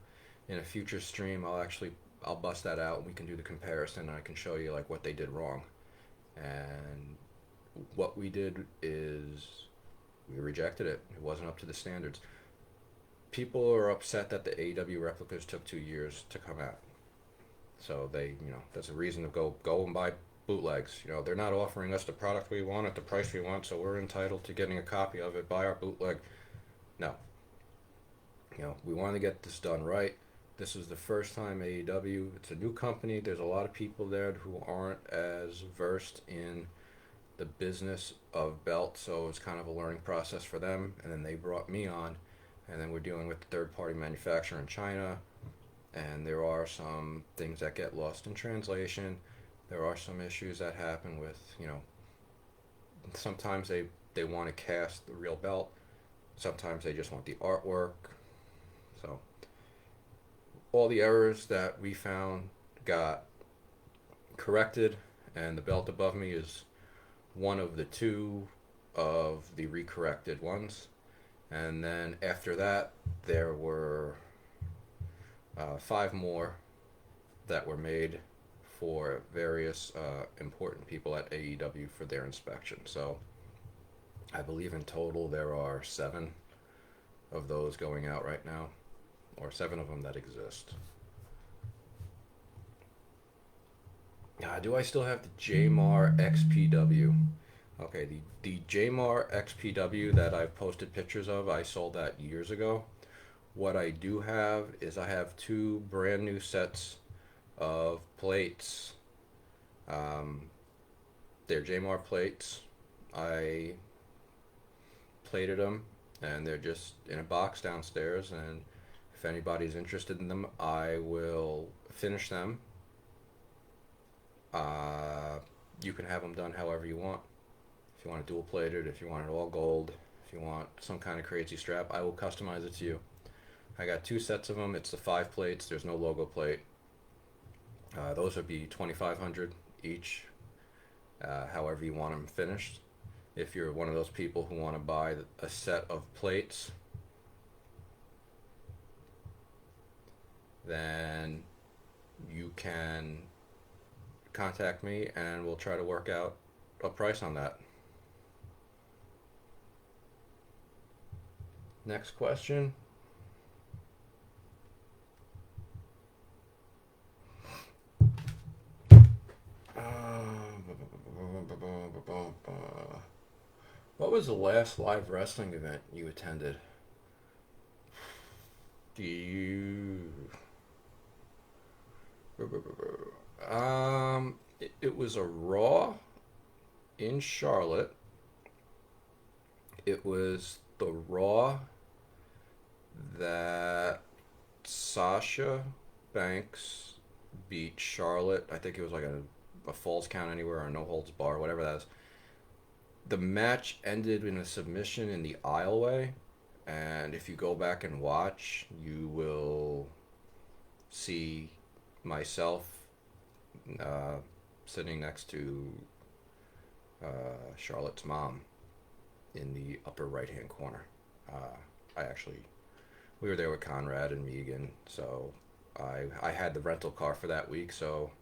In a future stream, I'll bust that out and we can do the comparison, and I can show you like what they did wrong. And what we did is we rejected it. It wasn't up to the standards. People are upset that the AEW replicas took 2 years to come out. So they, that's a reason to go and buy bootlegs. They're not offering us the product we want at the price we want, so we're entitled to getting a copy of it, buy our bootleg. No. We want to get this done right. This is the first time AEW, it's a new company. There's a lot of people there who aren't as versed in the business of belts, so it's kind of a learning process for them. And then they brought me on, and then we're dealing with the third-party manufacturer in China, and there are some things that get lost in translation. There are some issues that happen with, sometimes they want to cast the real belt, sometimes they just want the artwork. So all the errors that we found got corrected, and the belt above me is one of the 2 of the recorrected ones. And then after that, there were 5 more that were made for various important people at AEW for their inspection. So I believe in total there are 7 of those going out right now, or 7 of them that exist. Do I still have the JMR XPW? Okay, the JMR XPW that I posted pictures of, I sold that years ago. What I do have is I have 2 brand new sets of plates. They're JMR plates. I plated them, and they're just in a box downstairs, and if anybody's interested in them, I will finish them. You can have them done however you want. If you want it dual plated, if you want it all gold, if you want some kind of crazy strap, I will customize it to you. I got 2 sets of them. It's the 5 plates. There's no logo plate. Those would be $2,500 each, however you want them finished. If you're one of those people who want to buy a set of plates, then you can contact me and we'll try to work out a price on that. Next question. What was the last live wrestling event you attended? Do you? It was a Raw in Charlotte. It was the Raw that Sasha Banks beat Charlotte. I think it was like a falls count anywhere or no holds bar, whatever that is. The match ended in a submission in the aisleway, and if you go back and watch, you will see myself uh, sitting next to Charlotte's mom in the upper right hand corner. I actually, we were there with Conrad and Megan, so I had the rental car for that week, so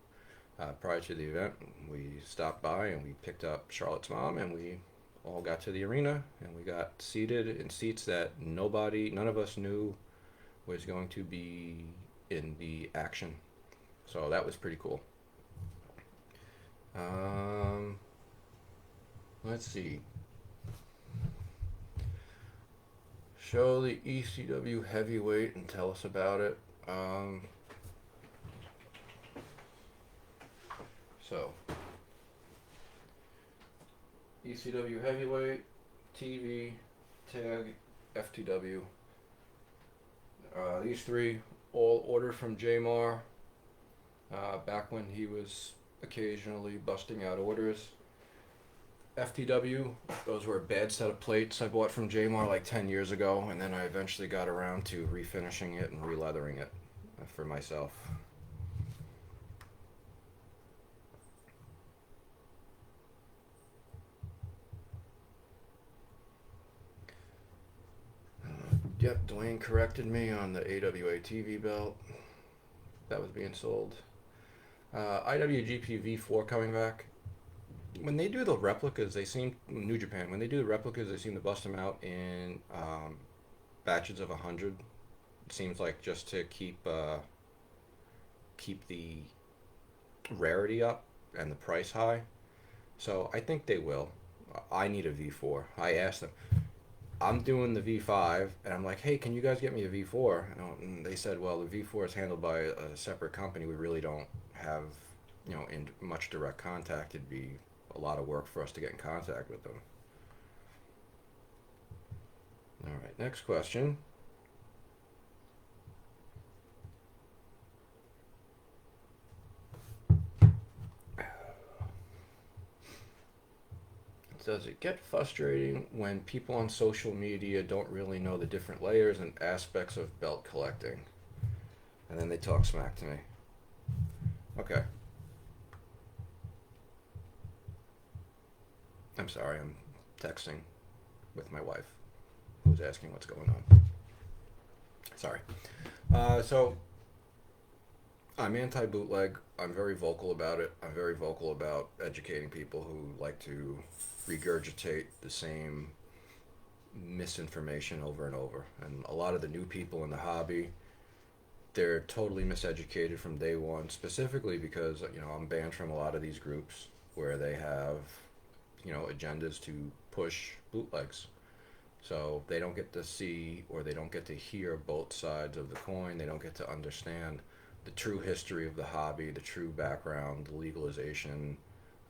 prior to the event, we stopped by and we picked up Charlotte's mom, and we all got to the arena and we got seated in seats that none of us knew was going to be in the action. So that was pretty cool. Um, let's see. Show the ECW Heavyweight and tell us about it. So, ECW Heavyweight, TV, Tag, FTW. These three all ordered from JMR back when he was occasionally busting out orders. FTW, those were a bad set of plates I bought from JMR like 10 years ago, and then I eventually got around to refinishing it and re-leathering it for myself. Yep, Dwayne corrected me on the AWA TV belt that was being sold. IWGP V4 coming back. When they do the replicas, they seem New Japan. When they do the replicas, they seem to bust them out in batches of 100. It seems like just to keep the rarity up and the price high. So I think they will. I need a V4. I asked them. I'm doing the V5, and I'm like, hey, can you guys get me a V4? And they said, well, the V4 is handled by a separate company. We really don't have, in much direct contact. It'd be a lot of work for us to get in contact with them. All right, next question. Does it get frustrating when people on social media don't really know the different layers and aspects of belt collecting? And then they talk smack to me. Okay. I'm sorry, I'm texting with my wife, who's asking what's going on. Sorry. So, I'm anti-bootleg. I'm very vocal about it. I'm very vocal about educating people who like to regurgitate the same misinformation over and over. And a lot of the new people in the hobby, they're totally miseducated from day one, specifically because, I'm banned from a lot of these groups where they have, agendas to push bootlegs. So they don't get to see or they don't get to hear both sides of the coin. They don't get to understand the true history of the hobby, the true background, the legalization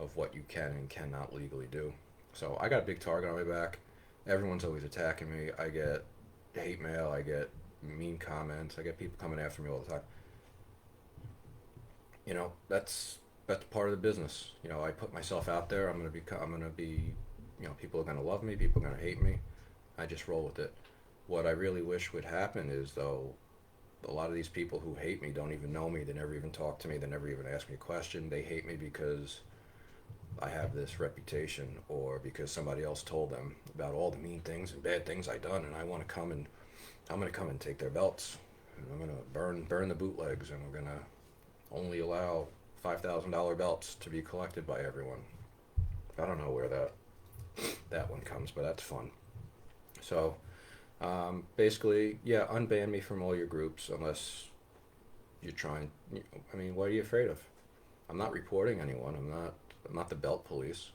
of what you can and cannot legally do. So I got a big target on my back. Everyone's always attacking me. I get hate mail. I get mean comments. I get people coming after me all the time. That's part of the business. I put myself out there. I'm gonna be, people are gonna love me. People are gonna hate me. I just roll with it. What I really wish would happen is, though, a lot of these people who hate me don't even know me. They never even talk to me. They never even ask me a question. They hate me because I have this reputation or because somebody else told them about all the mean things and bad things I done, and I'm going to come and take their belts. And I'm going to burn the bootlegs, and we're going to only allow $5,000 belts to be collected by everyone. I don't know where that one comes, but that's fun. So Basically, yeah, unban me from all your groups unless you're trying. I mean, what are you afraid of? I'm not reporting anyone. I'm not the belt police.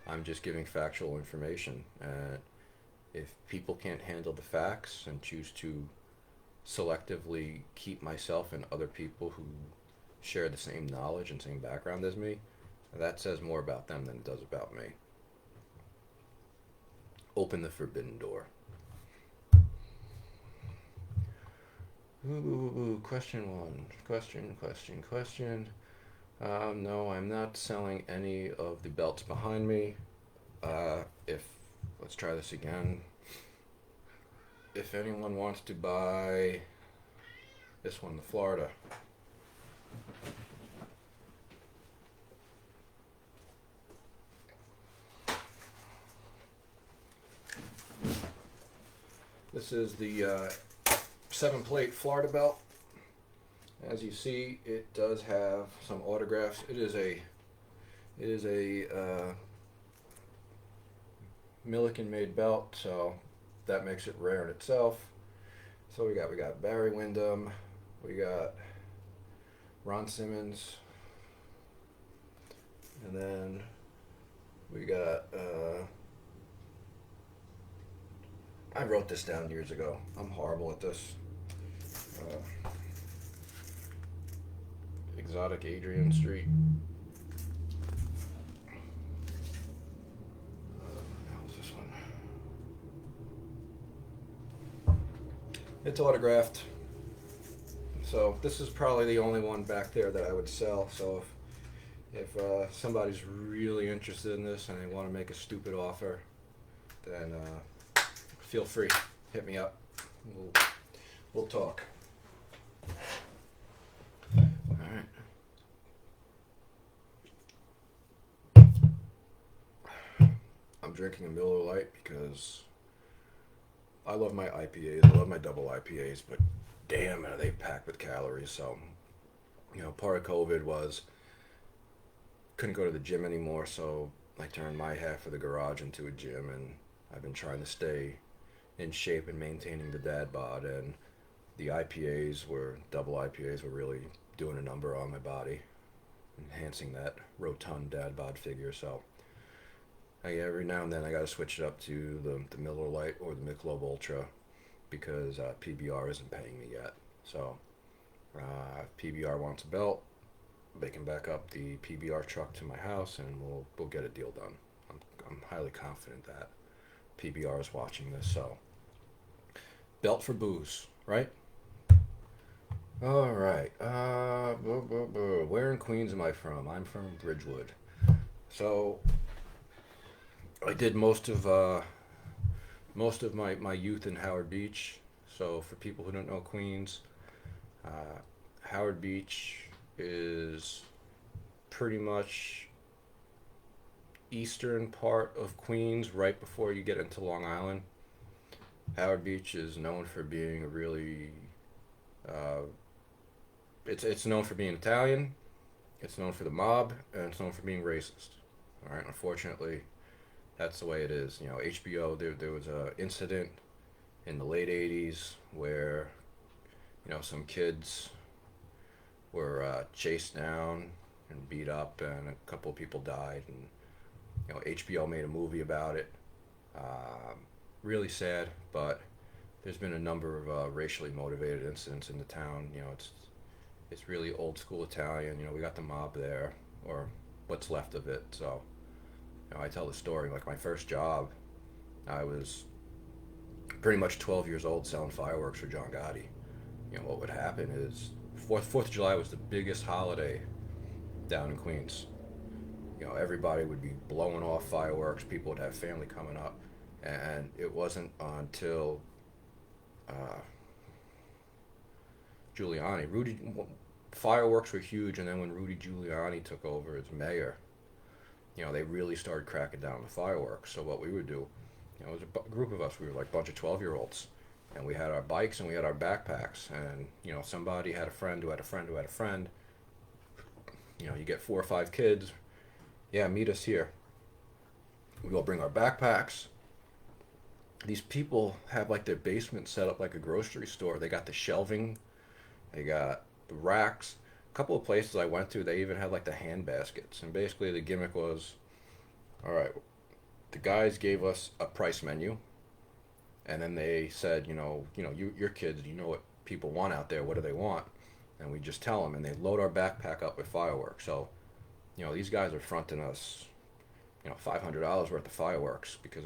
I'm just giving factual information. And if people can't handle the facts and choose to selectively keep myself and other people who share the same knowledge and same background as me, that says more about them than it does about me. Open the forbidden door. Ooh, question one. Question. No, I'm not selling any of the belts behind me. If let's try this again. If anyone wants to buy this one, the Florida. This is the 7-plate Florida belt. As you see, it does have some autographs. It is a Milliken-made belt, so that makes it rare in itself. So we got Barry Windham, we got Ron Simmons, and then we got. I wrote this down years ago. I'm horrible at this. Exotic Adrian Street. How's this one? It's autographed. So this is probably the only one back there that I would sell. So if somebody's really interested in this and they want to make a stupid offer, then feel free. Hit me up. We'll talk. Alright. I'm drinking a Miller Lite because I love my IPAs. I love my double IPAs, but damn, are they packed with calories. So, part of COVID was couldn't go to the gym anymore, so I turned my half of the garage into a gym, and I've been trying to stay in shape and maintaining the dad bod, and the double IPAs were really doing a number on my body, enhancing that rotund dad bod figure. So every now and then I got to switch it up to the Miller Lite or the Michelob Ultra because PBR isn't paying me yet. So if PBR wants a belt, they can back up the PBR truck to my house and we'll get a deal done. I'm highly confident that PBR is watching this. So belt for booze, right? All right. Where in Queens am I from? I'm from Bridgewood. So I did most of my youth in Howard Beach. So for people who don't know Queens, Howard Beach is pretty much eastern part of Queens, right before you get into Long Island. Howard Beach is known for being a really it's known for being Italian, it's known for the mob, and it's known for being racist. All right, unfortunately, that's the way it is. HBO, there was a incident in the late 80s where some kids were chased down and beat up, and a couple of people died, and HBO made a movie about it. Really sad, but there's been a number of racially motivated incidents in the town. It's really old school Italian. We got the mob there, or what's left of it. So I tell the story. Like my first job, I was pretty much 12 years old selling fireworks for John Gotti. What would happen is Fourth of July was the biggest holiday down in Queens. Everybody would be blowing off fireworks. People would have family coming up, and it wasn't until fireworks were huge, and then when Rudy Giuliani took over as mayor, they really started cracking down on the fireworks. So what we would do, it was a group of us. We were like a bunch of 12-year-olds, and we had our bikes and we had our backpacks, and somebody had a friend who had a friend who had a friend. You get 4 or 5 kids. Yeah, meet us here. We all bring our backpacks, these people have like their basement set up like a grocery store. They got the shelving, they got the racks. A couple of places I went to, they even had like the hand baskets. And basically the gimmick was, all right, the guys gave us a price menu, and then they said, your kids, you know what people want out there. What do they want? And we just tell them, and they load our backpack up with fireworks. So, these guys are fronting us, $500 worth of fireworks because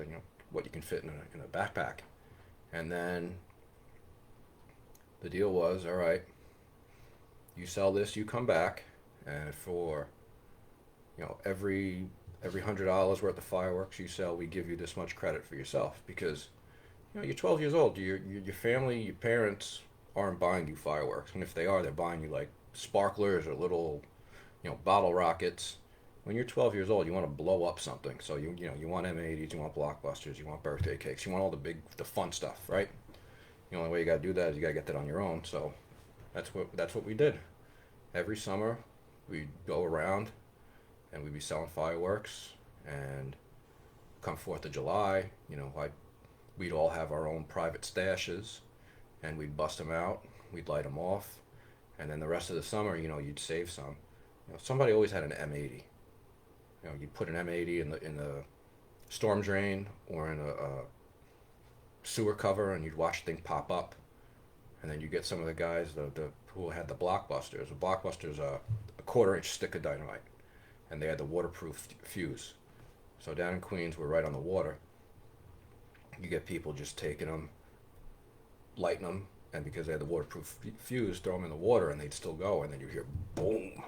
what you can fit in a backpack. And then the deal was, all right, you sell this, you come back, and for every $100 worth of fireworks you sell, we give you this much credit for yourself because you're 12 years old. Your family, your parents aren't buying you fireworks, and if they are, they're buying you like sparklers or little bottle rockets. When you're 12 years old, you want to blow up something. So you want M80s, you want blockbusters, you want birthday cakes, you want all the fun stuff, right? The only way you got to do that is you got to get that on your own. So that's what we did. Every summer, we'd go around and we'd be selling fireworks. And come 4th of July, we'd all have our own private stashes, and we'd bust them out. We'd light them off, and then the rest of the summer, you'd save some. Somebody always had an M80. You'd put an M80 in the storm drain or in a sewer cover, and you'd watch the thing pop up. And then you get some of the guys who had the blockbusters. A blockbuster's a quarter-inch stick of dynamite, and they had the waterproof fuse. So down in Queens, we're right on the water. You get people just taking them, lighting them, and because they had the waterproof fuse, throw them in the water, and they'd still go. And then you hear boom,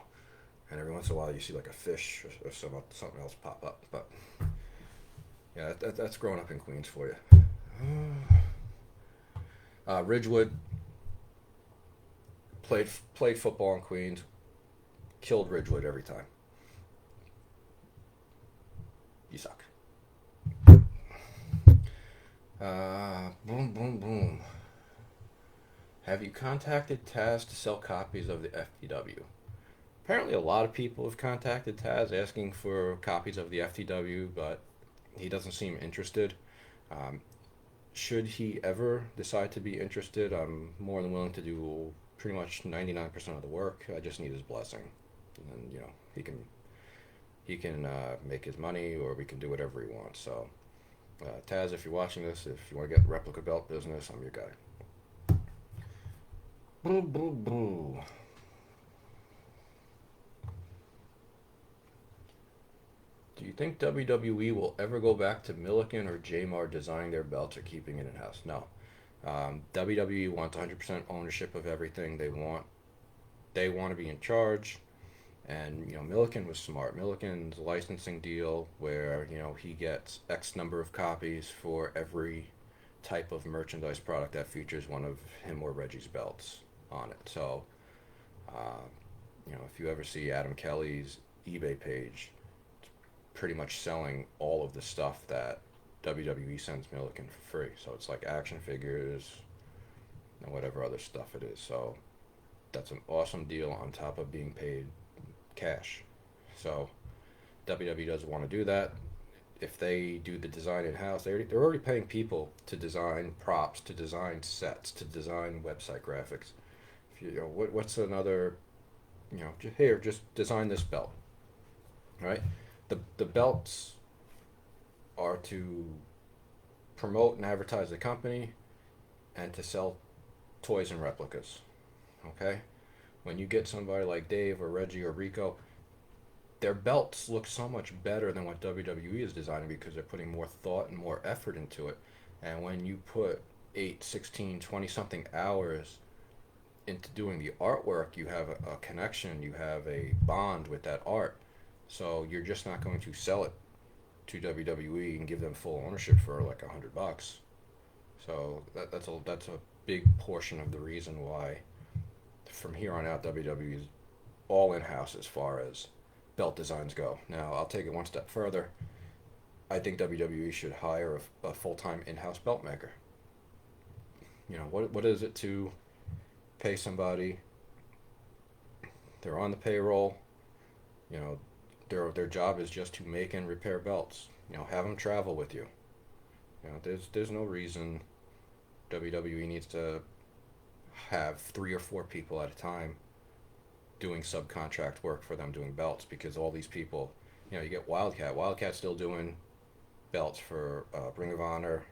and every once in a while you see like a fish or something else pop up. But yeah, that's growing up in Queens for you. Ridgewood played football in Queens, killed Ridgewood every time. You suck. Boom, boom, boom. Have you contacted Taz to sell copies of the FTW? Apparently a lot of people have contacted Taz asking for copies of the FTW, but he doesn't seem interested. Should he ever decide to be interested, I'm more than willing to do pretty much 99% of the work. I just need his blessing. And then, he can make his money, or we can do whatever he wants. So, Taz, if you're watching this, if you want to get the replica belt business, I'm your guy. Boo, boo, boo. Do you think WWE will ever go back to Milliken or JMR designing their belts or keeping it in-house? No. WWE wants 100% ownership of everything. They want to be in charge. And, Milliken was smart. Milliken's licensing deal where, he gets X number of copies for every type of merchandise product that features one of him or Reggie's belts on it. So, if you ever see Adam Kelly's eBay page, it's pretty much selling all of the stuff that WWE sends Milliken for free. So it's like action figures and whatever other stuff it is. So that's an awesome deal on top of being paid cash. So WWE doesn't want to do that. If they do the design in-house, they're already paying people to design props, to design sets, to design website graphics. What's another, here, just design this belt, right? The belts are to promote and advertise the company and to sell toys and replicas, okay? When you get somebody like Dave or Reggie or Rico, their belts look so much better than what WWE is designing because they're putting more thought and more effort into it. And when you put 8, 16, 20 something hours into doing the artwork, you have a connection, you have a bond with that art. So you're just not going to sell it to WWE and give them full ownership for like $100. So that's a big portion of the reason why from here on out WWE is all in-house as far as belt designs go. Now I'll take it one step further. I think WWE should hire a full-time in-house belt maker. What is it to pay somebody? They're on the payroll. Their job is just to make and repair belts. Have them travel with you. There's no reason WWE needs to have 3 or 4 people at a time doing subcontract work for them doing belts, because all these people, you get Wildcat. Wildcat's still doing belts for Ring of Honor,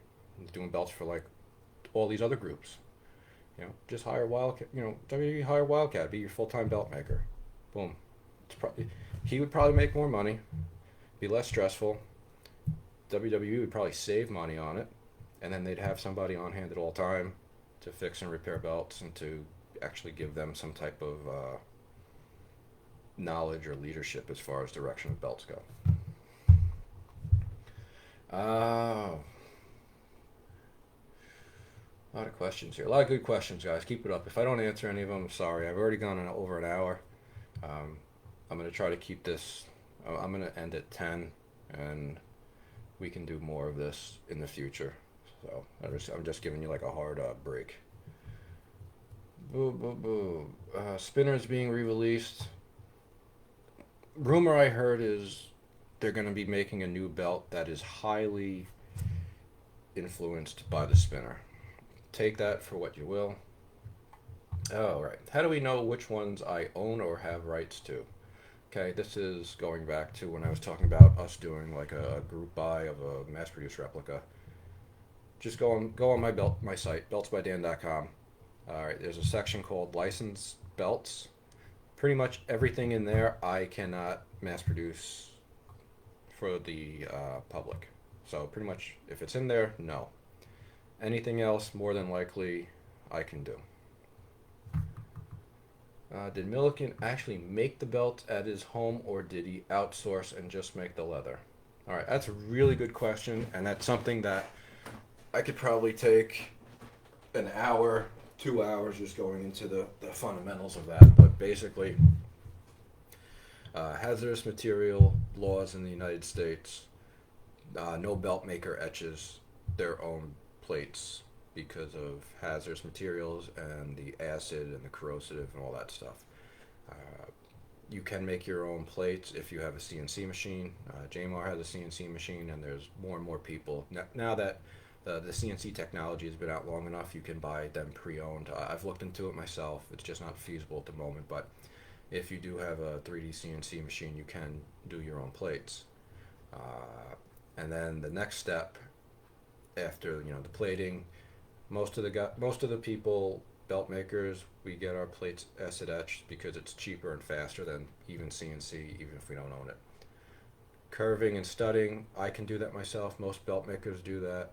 doing belts for like all these other groups. Just hire Wildcat. WWE hire Wildcat, be your full-time belt maker. Boom. He would probably make more money, be less stressful. WWE would probably save money on it, and then they'd have somebody on hand at all time to fix and repair belts and to actually give them some type of knowledge or leadership as far as direction of belts go. A lot of questions here. A lot of good questions, guys. Keep it up. If I don't answer any of them, I'm sorry. I've already gone over an hour. I'm going to try to keep this. I'm going to end at 10, and we can do more of this in the future. So I'm just giving you like a hard break. Boo, boo, boo. Spinners being re-released. Rumor I heard is they're going to be making a new belt that is highly influenced by the spinner. Take that for what you will. Oh, right. How do we know which ones I own or have rights to? Okay, this is going back to when I was talking about us doing like a group buy of a mass-produced replica. Just go on my site, beltsbydan.com. All right, there's a section called licensed belts. Pretty much everything in there I cannot mass produce for the public. So pretty much if it's in there, no. Anything else, more than likely, I can do. Did Milliken actually make the belt at his home, or did he outsource and just make the leather? All right, that's a really good question, and that's something that I could probably take an hour, 2 hours just going into the fundamentals of that. But basically, hazardous material laws in the United States, no belt maker etches their own plates because of hazardous materials and the acid and the corrosive and all that stuff. You can make your own plates if you have a CNC machine. JMR has a CNC machine, and there's more and more people. Now that the CNC technology has been out long enough, you can buy them pre-owned. I've looked into it myself. It's just not feasible at the moment, but if you do have a 3D CNC machine, you can do your own plates. And then the next step after the plating, most of the people, belt makers, we get our plates acid etched because it's cheaper and faster than even CNC, even if we don't own it. Curving and studding, I can do that myself. Most belt makers do that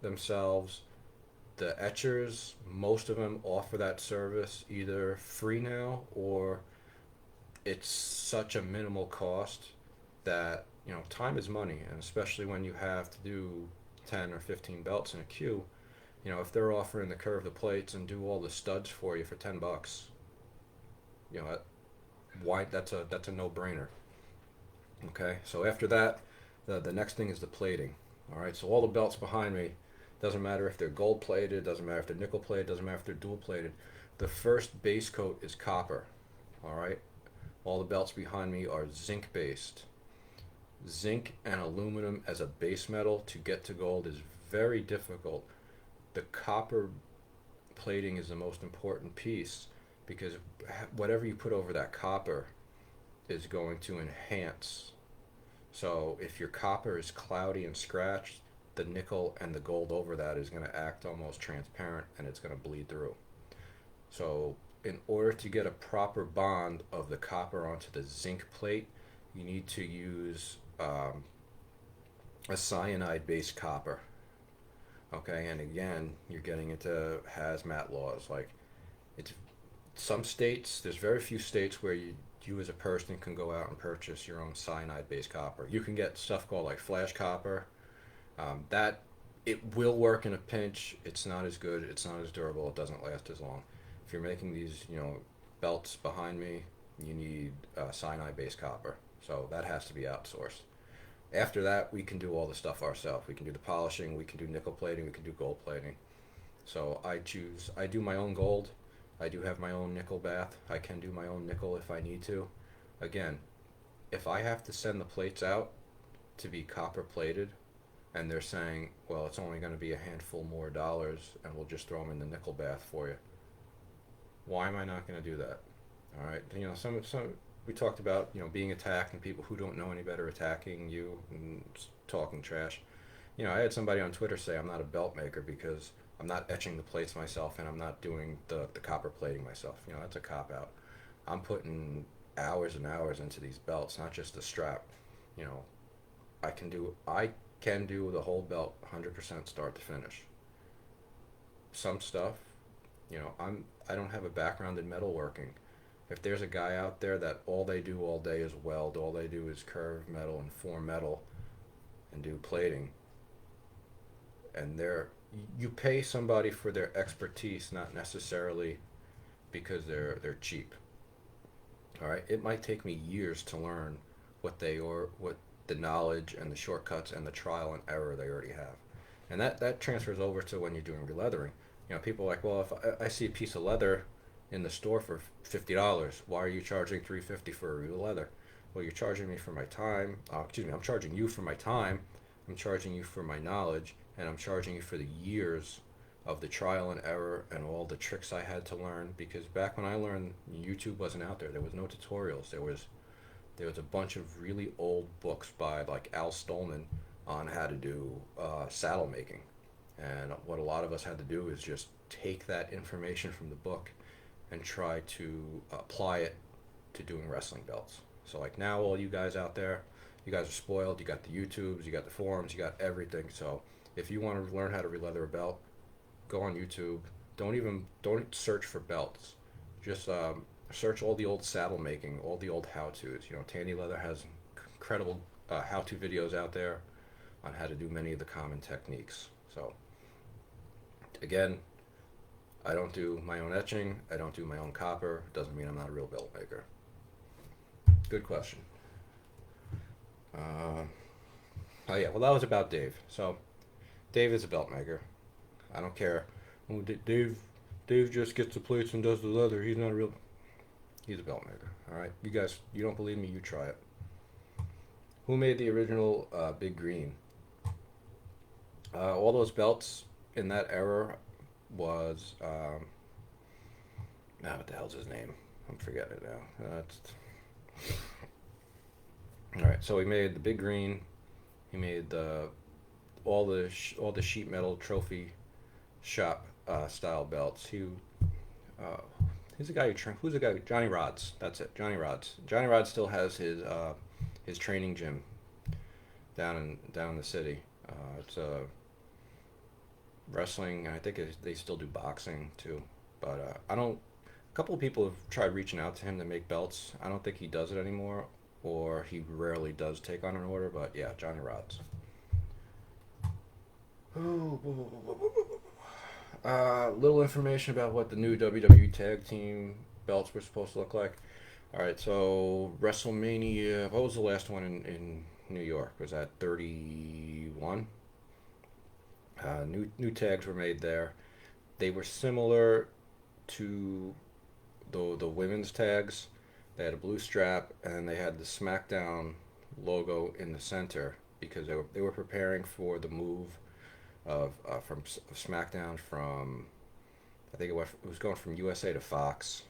themselves. The etchers, most of them offer that service either free now, or it's such a minimal cost that time is money, and especially when you have to do 10 or 15 belts in a queue. If they're offering to curve the plates and do all the studs for you for $10, why? That's a no-brainer. Okay, so after that, the next thing is the plating. All right, so all the belts behind me, doesn't matter if they're gold plated, doesn't matter if they're nickel plated, doesn't matter if they're dual plated. The first base coat is copper. All right, all the belts behind me are zinc based. Zinc and aluminum as a base metal to get to gold is very difficult. The copper plating is the most important piece, because whatever you put over that copper is going to enhance. So if your copper is cloudy and scratched, the nickel and the gold over that is going to act almost transparent, and it's going to bleed through. So in order to get a proper bond of the copper onto the zinc plate, you need to use a cyanide-based copper. Okay, and again, you're getting into hazmat laws. Like, it's some states, there's very few states where you as a person can go out and purchase your own cyanide-based copper. You can get stuff called like flash copper. That it will work in a pinch. It's not as good. It's not as durable. It doesn't last as long. If you're making these, belts behind me, you need cyanide-based copper. So that has to be outsourced. After that, we can do all the stuff ourselves. We can do the polishing, we can do nickel plating, we can do gold plating. So I do my own gold. I do have my own nickel bath. I can do my own nickel if I need to. Again, if I have to send the plates out to be copper plated, and they're saying, well, it's only going to be a handful more dollars, and we'll just throw them in the nickel bath for you. Why am I not going to do that? All right, some we talked about being attacked and people who don't know any better attacking you and talking trash. I had somebody on Twitter say I'm not a belt maker because I'm not etching the plates myself and I'm not doing the copper plating myself. That's a cop out. I'm putting hours and hours into these belts, not just the strap. You know, I can do the whole belt 100% start to finish. Some stuff, I don't have a background in metalworking. If there's a guy out there that all they do all day is weld, all they do is curve metal and form metal and do plating, and you pay somebody for their expertise, not necessarily because they're cheap. All right, it might take me years to learn what the knowledge and the shortcuts and the trial and error they already have, and that transfers over to when you're doing releathering. People are like, well, if I see a piece of leather in the store for $50, why are you charging $350 for a real leather? Well, you're charging me for my time. Excuse me, I'm charging you for my time. I'm charging you for my knowledge, and I'm charging you for the years of the trial and error and all the tricks I had to learn. Because back when I learned, YouTube wasn't out there. There was no tutorials. There was a bunch of really old books by like Al Stolman on how to do saddle making, and what a lot of us had to do is just take that information from the book and try to apply it to doing wrestling belts. So like now, all you guys out there, you guys are spoiled. You got the YouTubes, you got the forums, you got everything. So if you want to learn how to releather a belt, go on YouTube. Don't search for belts. Just search all the old saddle making, all the old how-tos. Tandy Leather has incredible how-to videos out there on how to do many of the common techniques. So again, I don't do my own etching. I don't do my own copper. Doesn't mean I'm not a real belt maker. Good question. Oh yeah, well that was about Dave. So Dave is a belt maker. I don't care. Oh, Dave just gets the plates and does the leather. He's not a real. He's a belt maker. All right, you guys. You don't believe me? You try it. Who made the original Big Green? All those belts in that era was what the hell's his name? I'm forgetting it now. All right. So he made the Big Green. He made all the sheet metal trophy shop style belts. Who's the guy who's the guy? Johnny Rods. That's it. Johnny Rods. Johnny Rods still has his training gym down in the city. It's wrestling. I think they still do boxing too. But I don't. A couple of people have tried reaching out to him to make belts. I don't think he does it anymore, or he rarely does take on an order. But yeah, Johnny Rods. Little information about what the new WWE Tag Team belts were supposed to look like. All right, so WrestleMania. What was the last one in New York? Was that 31? New tags were made there. They were similar to the women's tags. They had a blue strap and they had the SmackDown logo in the center because they were preparing for the move of from SmackDown from, I think it was going from USA to Fox,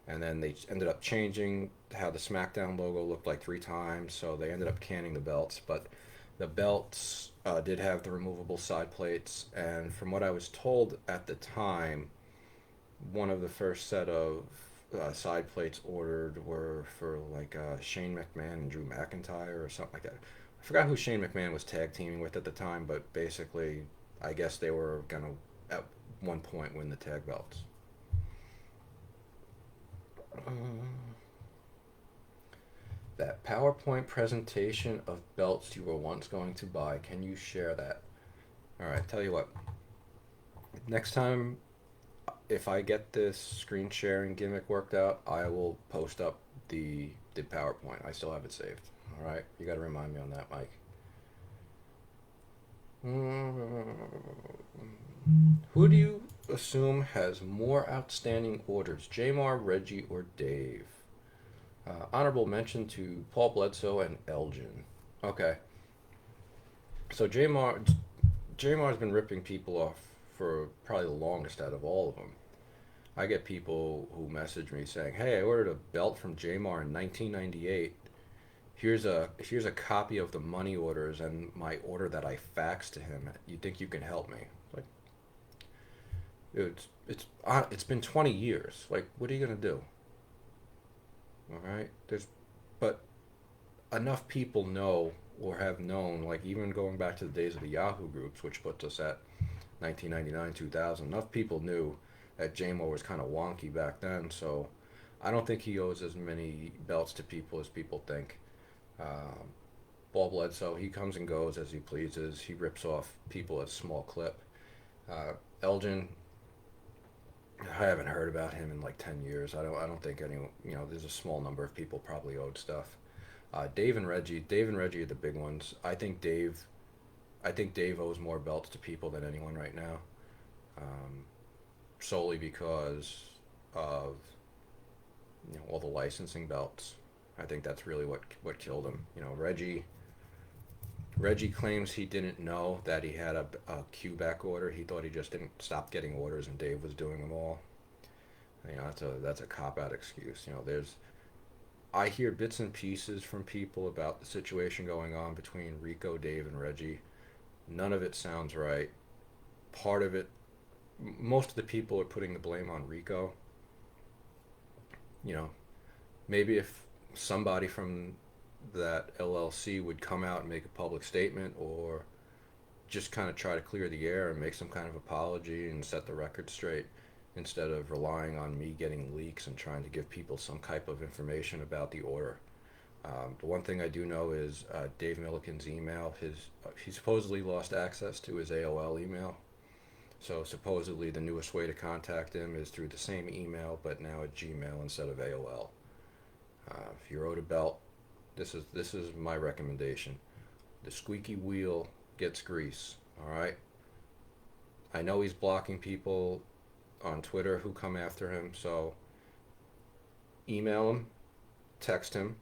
and then they ended up changing how the SmackDown logo looked like 3 times, so they ended up canning the belts. But the belts did have the removable side plates, and from what I was told at the time, one of the first set of side plates ordered were for like Shane McMahon and Drew McIntyre or something like that. I forgot who Shane McMahon was tag teaming with at the time, but basically, I guess they were going to, at one point, win the tag belts. That PowerPoint presentation of belts you were once going to buy, can you share that? All right, tell you what. Next time, if I get this screen sharing gimmick worked out, I will post up the PowerPoint. I still have it saved. All right, you got to remind me on that, Mike. Who do you assume has more outstanding orders, JMR, Reggie, or Dave? Honorable mention to Paul Bledsoe and Elgin. Okay. So JMR's been ripping people off for probably the longest out of all of them. I get people who message me saying, "Hey, I ordered a belt from JMR in 1998. Here's a copy of the money orders and my order that I faxed to him. You think you can help me?" Like, it's been 20 years. Like, what are you gonna do? All right, but enough people know or have known, like even going back to the days of the Yahoo groups, which puts us at 1999, 2000. Enough people knew that JMO was kind of wonky back then, so I don't think he owes as many belts to people as people think. Um, Paul Bledsoe, he comes and goes as he pleases. He rips off people at a small clip. Elgin, I haven't heard about him in like 10 years. I don't think any. There's a small number of people probably owed stuff. Dave and Reggie are the big ones. I think Dave owes more belts to people than anyone right now, um, solely because of all the licensing belts. I think that's really what killed him. Reggie claims he didn't know that he had a queue back order. He thought he just didn't stop getting orders, and Dave was doing them all. That's a cop out excuse. There's I hear bits and pieces from people about the situation going on between Rico, Dave, and Reggie. None of it sounds right. Part of it, most of the people are putting the blame on Rico. You know, maybe if somebody from that LLC would come out and make a public statement, or just kind of try to clear the air and make some kind of apology and set the record straight, instead of relying on me getting leaks and trying to give people some type of information about the order. The one thing I do know is Dave Milliken's email. He supposedly lost access to his AOL email, so supposedly the newest way to contact him is through the same email, but now at Gmail instead of AOL. If you're owed a belt, this is my recommendation. The squeaky wheel gets grease. All right. I know he's blocking people on Twitter who come after him, so email him, text him,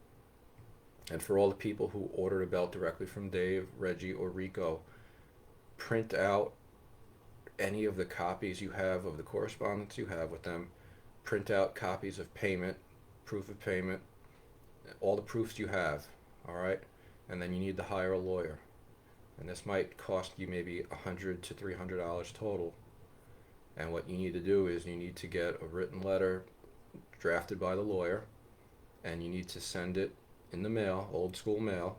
and for all the people who ordered a belt directly from Dave, Reggie, or Rico, print out any of the copies you have of the correspondence you have with them. Print out copies of payment, proof of payment, all the proofs you have, all right? And then you need to hire a lawyer. And this might cost you maybe $100 to $300 total. And what you need to do is you need to get a written letter drafted by the lawyer, and you need to send it in the mail, old school mail,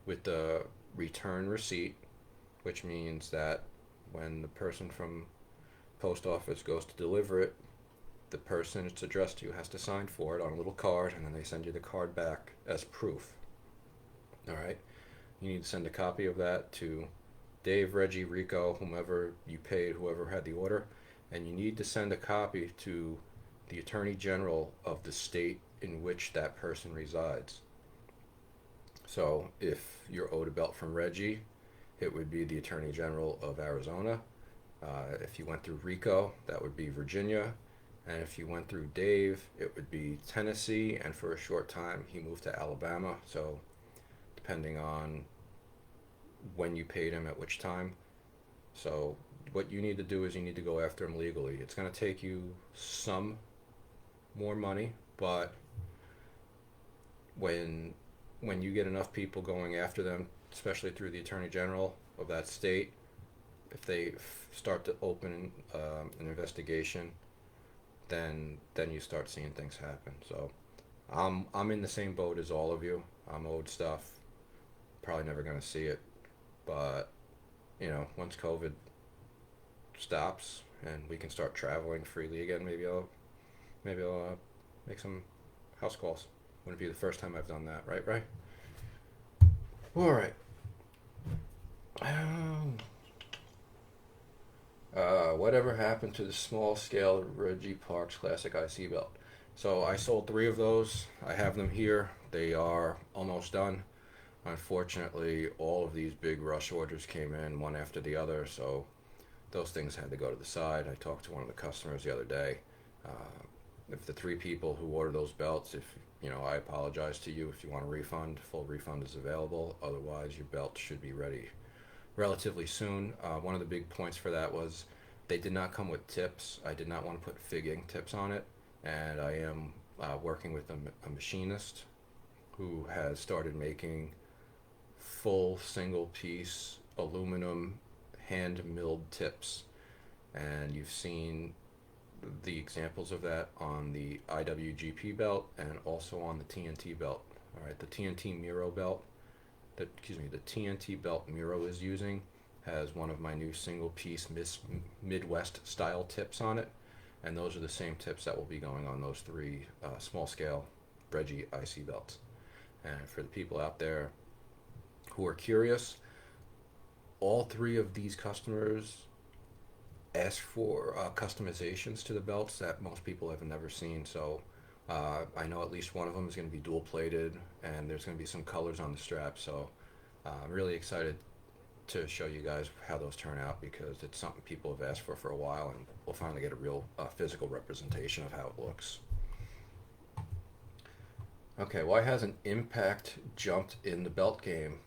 with the return receipt, which means that when the person from post office goes to deliver it, the person it's addressed to has to sign for it on a little card, and then they send you the card back as proof. All right? You need to send a copy of that to Dave, Reggie, Rico, whomever you paid, whoever had the order, and you need to send a copy to the Attorney General of the state in which that person resides. So if you're owed a belt from Reggie, it would be the Attorney General of Arizona. If you went through Rico, that would be Virginia. And if you went through Dave, it would be Tennessee. And for a short time, he moved to Alabama. So depending on when you paid him at which time. So what you need to do is you need to go after him legally. It's going to take you some more money, but when you get enough people going after them, especially through the Attorney General of that state, if they start to open an investigation, then you start seeing things happen. So I'm in the same boat as all of you. I'm owed stuff. Probably never gonna see it, but once COVID stops and we can start traveling freely again, maybe I'll make some house calls. Wouldn't be the first time I've done that, right? Right. All right. Whatever happened to the small scale Reggie Parks Classic IC belt? So I sold 3 of those. I have them here. They are almost done. Unfortunately, all of these big rush orders came in one after the other, so those things had to go to the side. I talked to one of the customers the other day. If the 3 people who ordered those belts, I apologize to you. If you want a refund, full refund is available. Otherwise, your belt should be ready relatively soon. One of the big points for that was they did not come with tips. I did not want to put figging tips on it, and I am working with a machinist who has started making full single piece aluminum hand milled tips, and you've seen the examples of that on the IWGP belt and also on the TNT belt. All right, the TNT Miro belt, the TNT belt Miro is using has one of my new single piece Midwest style tips on it, and those are the same tips that will be going on those three small scale Reggie IC belts. And for the people out there who are curious, all three of these customers ask for customizations to the belts that most people have never seen. So I know at least one of them is going to be dual plated, and there's going to be some colors on the strap. So I'm really excited to show you guys how those turn out, because it's something people have asked for a while, and we'll finally get a real physical representation of how it looks. Okay, why hasn't Impact jumped in the belt game?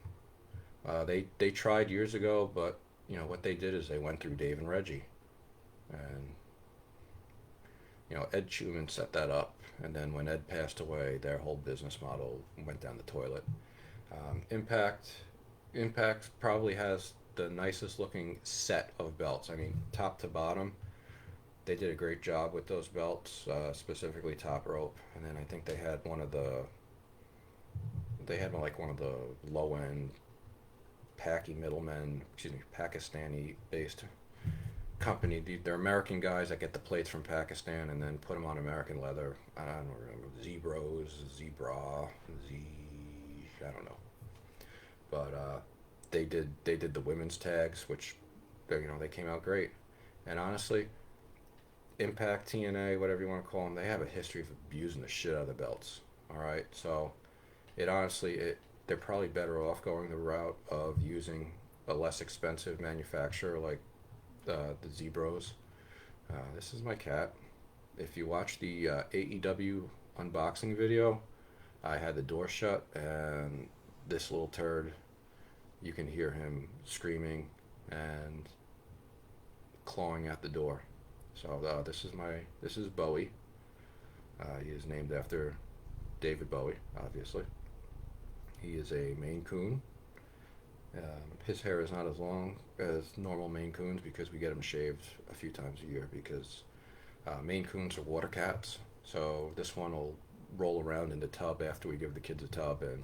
They tried years ago, but what they did is they went through Dave and Reggie, and Ed Schumann set that up, and then when Ed passed away, their whole business model went down the toilet. Impact probably has the nicest looking set of belts. I mean, top to bottom, they did a great job with those belts, specifically top rope. And then I think they had one of the low end Pakistani based company. They're American guys that get the plates from Pakistan and then put them on American leather. I don't remember, I don't know. But they did the women's tags, which they came out great. And honestly, Impact, TNA, whatever you want to call them, they have a history of abusing the shit out of the belts. All right, so they're probably better off going the route of using a less expensive manufacturer like the Zebros. This is my cat. If you watch the AEW unboxing video, I had the door shut, and this little turd, you can hear him screaming and clawing at the door. So this is Bowie. He is named after David Bowie, obviously. He is a Maine Coon. His hair is not as long as normal Maine Coons because we get him shaved a few times a year, because Maine Coons are water cats. So this one will roll around in the tub after we give the kids a tub, and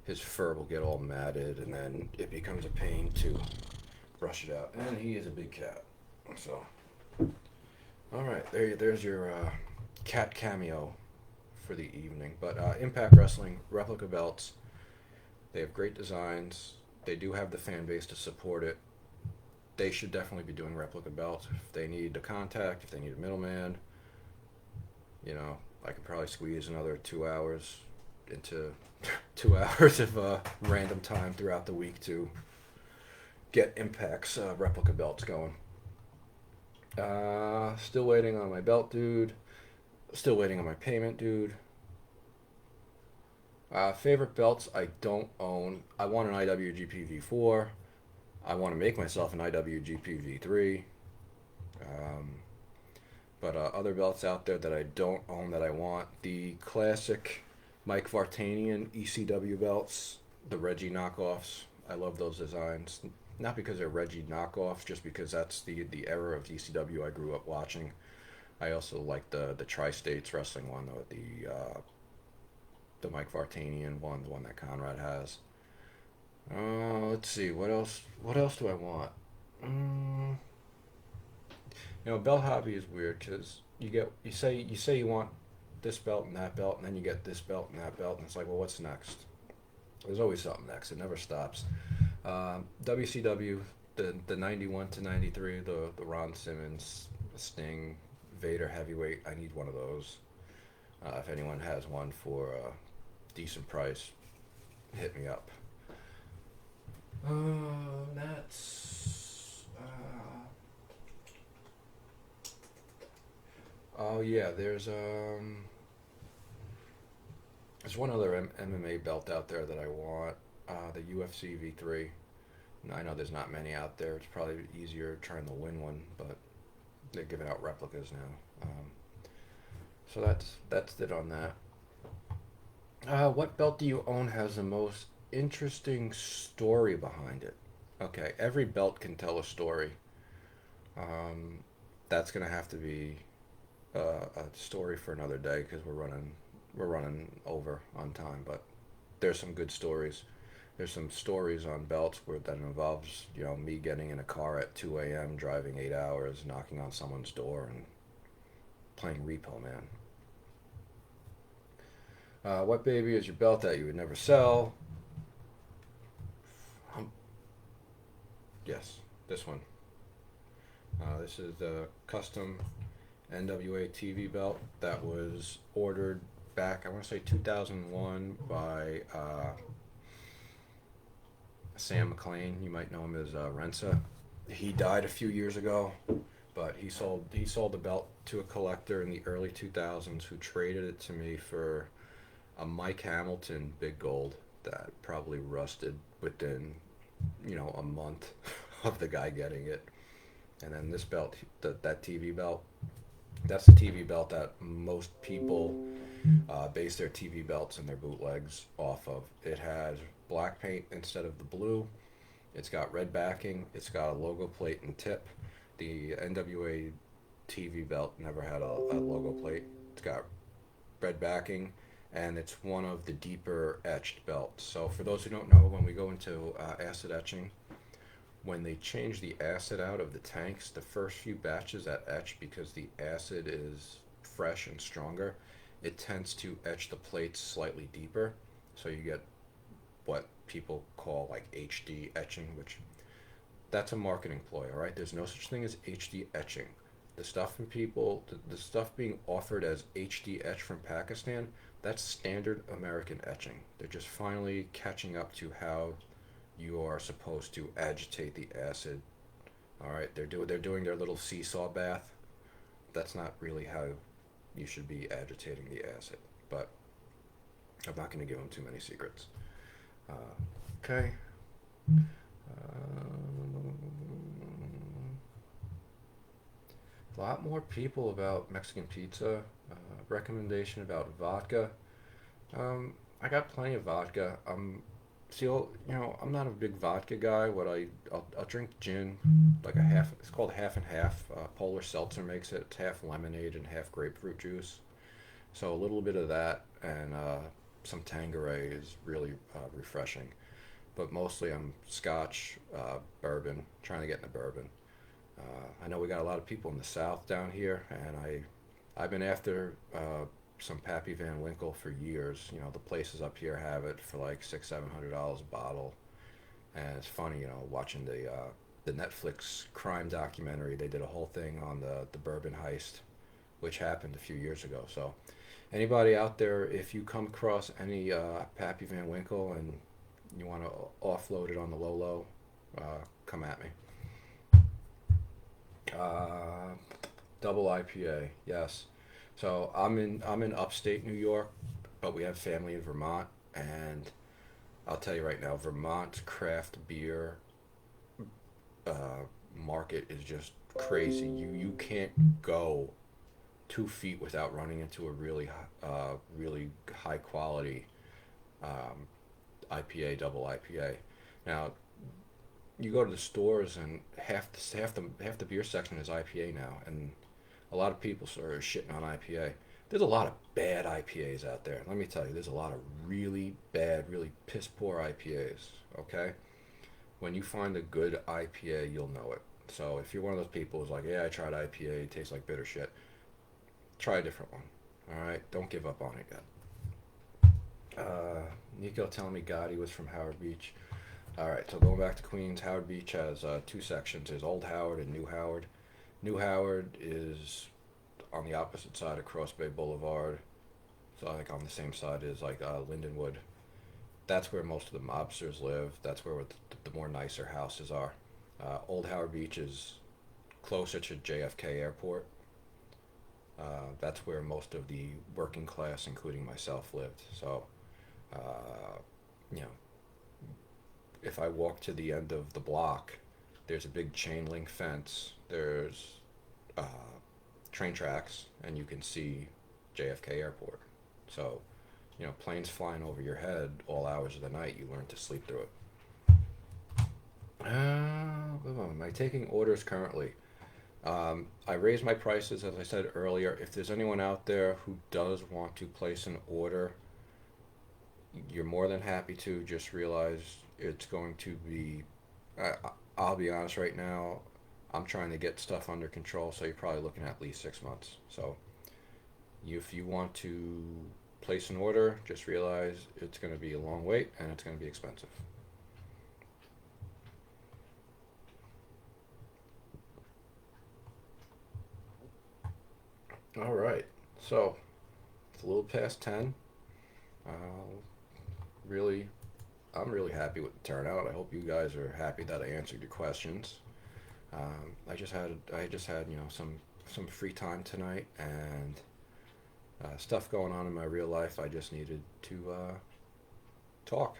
his fur will get all matted, and then it becomes a pain to brush it out. And he is a big cat. So, all right, there's your cat cameo for the evening. But Impact Wrestling, Replica Belts, they have great designs. They do have the fan base to support it. They should definitely be doing Replica Belts. If they need a contact, if they need a middleman, I could probably squeeze another 2 hours into 2 hours of random time throughout the week to get Impact's Replica Belts going. Still waiting on my belt dude. Still waiting on my payment dude. Favorite belts I don't own. I want an IWGP V4. I want to make myself an IWGP V3. But other belts out there that I don't own that I want. The classic Mike Vartanian ECW belts. The Reggie knockoffs. I love those designs. Not because they're Reggie knockoffs, just because that's the era of ECW I grew up watching. I also like the Tri-States wrestling one, the Mike Vartanian one, the one that Conrad has. Let's see, what else do I want? Belt hobby is weird, because you say you want this belt and that belt, and then you get this belt and that belt, and it's like, well, what's next? There's always something next. It never stops. WCW, the 91 to 93, the Ron Simmons, Sting, Vader heavyweight. I need one of those. If anyone has one for a decent price, hit me up. Oh yeah, there's one other MMA belt out there that I want, the UFC V3. I know there's not many out there. It's probably easier trying to win one, but they're giving out replicas now. So that's it on that. What belt do you own has the most interesting story behind it? Okay, every belt can tell a story. Um, that's gonna have to be a story for another day because we're running over on time. But there's some good stories. There's some stories on belts where that involves me getting in a car at 2 a.m. driving 8 hours, knocking on someone's door and playing Repo Man. What baby is your belt that you would never sell? Yes, this one. This is the custom NWA TV belt that was ordered back, I want to say 2001 by Sam McLean. You might know him as Rensa. He died a few years ago, but he sold the belt to a collector in the early 2000s who traded it to me for a Mike Hamilton big gold that probably rusted within a month of the guy getting it. And then this belt, that TV belt, that's the TV belt that most people base their TV belts and their bootlegs off of. It has black paint instead of the blue. It's got red backing. It's got a logo plate and tip. The NWA TV belt never had a logo plate. It's got red backing, and it's one of the deeper etched belts. So for those who don't know, when we go into acid etching, when they change the acid out of the tanks, the first few batches that etch, because the acid is fresh and stronger, it tends to etch the plates slightly deeper. So you get what people call like HD etching, which that's a marketing ploy, all right? There's no such thing as HD etching. The stuff being offered as HD etch from Pakistan, that's standard American etching. They're just finally catching up to how you are supposed to agitate the acid. All right, they're doing their little seesaw bath. That's not really how you should be agitating the acid. But I'm not going to give them too many secrets. Okay. A lot more people about Mexican pizza. Recommendation about vodka. I got plenty of vodka. I'm not a big vodka guy. I'll drink gin, like a half. It's called half and half. Polar Seltzer makes it. It's half lemonade and half grapefruit juice. So a little bit of that and some Tanqueray is really refreshing. But mostly I'm Scotch, bourbon. Trying to get into bourbon. I know we got a lot of people in the South down here, and I've been after some Pappy Van Winkle for years. The places up here have it for like $600-700 a bottle, and it's funny, watching the Netflix crime documentary. They did a whole thing on the bourbon heist, which happened a few years ago. So, anybody out there, if you come across any Pappy Van Winkle and you want to offload it on the low, come at me. Uh, Double IPA, yes. So I'm in upstate New York, but we have family in Vermont, and I'll tell you right now, Vermont's craft beer market is just crazy. You can't go 2 feet without running into a really high quality um, IPA, double IPA. Now you go to the stores and half the beer section is IPA now, and a lot of people are shitting on IPA. There's a lot of bad IPAs out there. Let me tell you, there's a lot of really bad, really piss poor IPAs. Okay, when you find a good IPA, you'll know it. So if you're one of those people who's like, yeah, I tried IPA, it tastes like bitter shit, try a different one. All right, don't give up on it yet. Nico telling me Gotti was from Howard Beach. All right, so going back to Queens, Howard Beach has two sections. There's Old Howard and New Howard. New Howard is on the opposite side of Cross Bay Boulevard, so like on the same side as like Lindenwood. That's where most of the mobsters live. That's where the more nicer houses are. Old Howard Beach is closer to JFK Airport. That's where most of the working class, including myself, lived. So, uh, you know, if I walk to the end of the block, there's a big chain link fence. There's uh, train tracks, and you can see JFK Airport. So, planes flying over your head all hours of the night, you learn to sleep through it. Am I taking orders currently? I raised my prices, as I said earlier. If there's anyone out there who does want to place an order, you're more than happy to. Just realize it's going to be. I'll be honest right now. I'm trying to get stuff under control, so you're probably looking at least 6 months. So, if you want to place an order, just realize it's going to be a long wait and it's going to be expensive. All right, so it's a little past 10. Uh, really, I'm really happy with the turnout. I hope you guys are happy that I answered your questions. I just had some free time tonight and stuff going on in my real life. I just needed to talk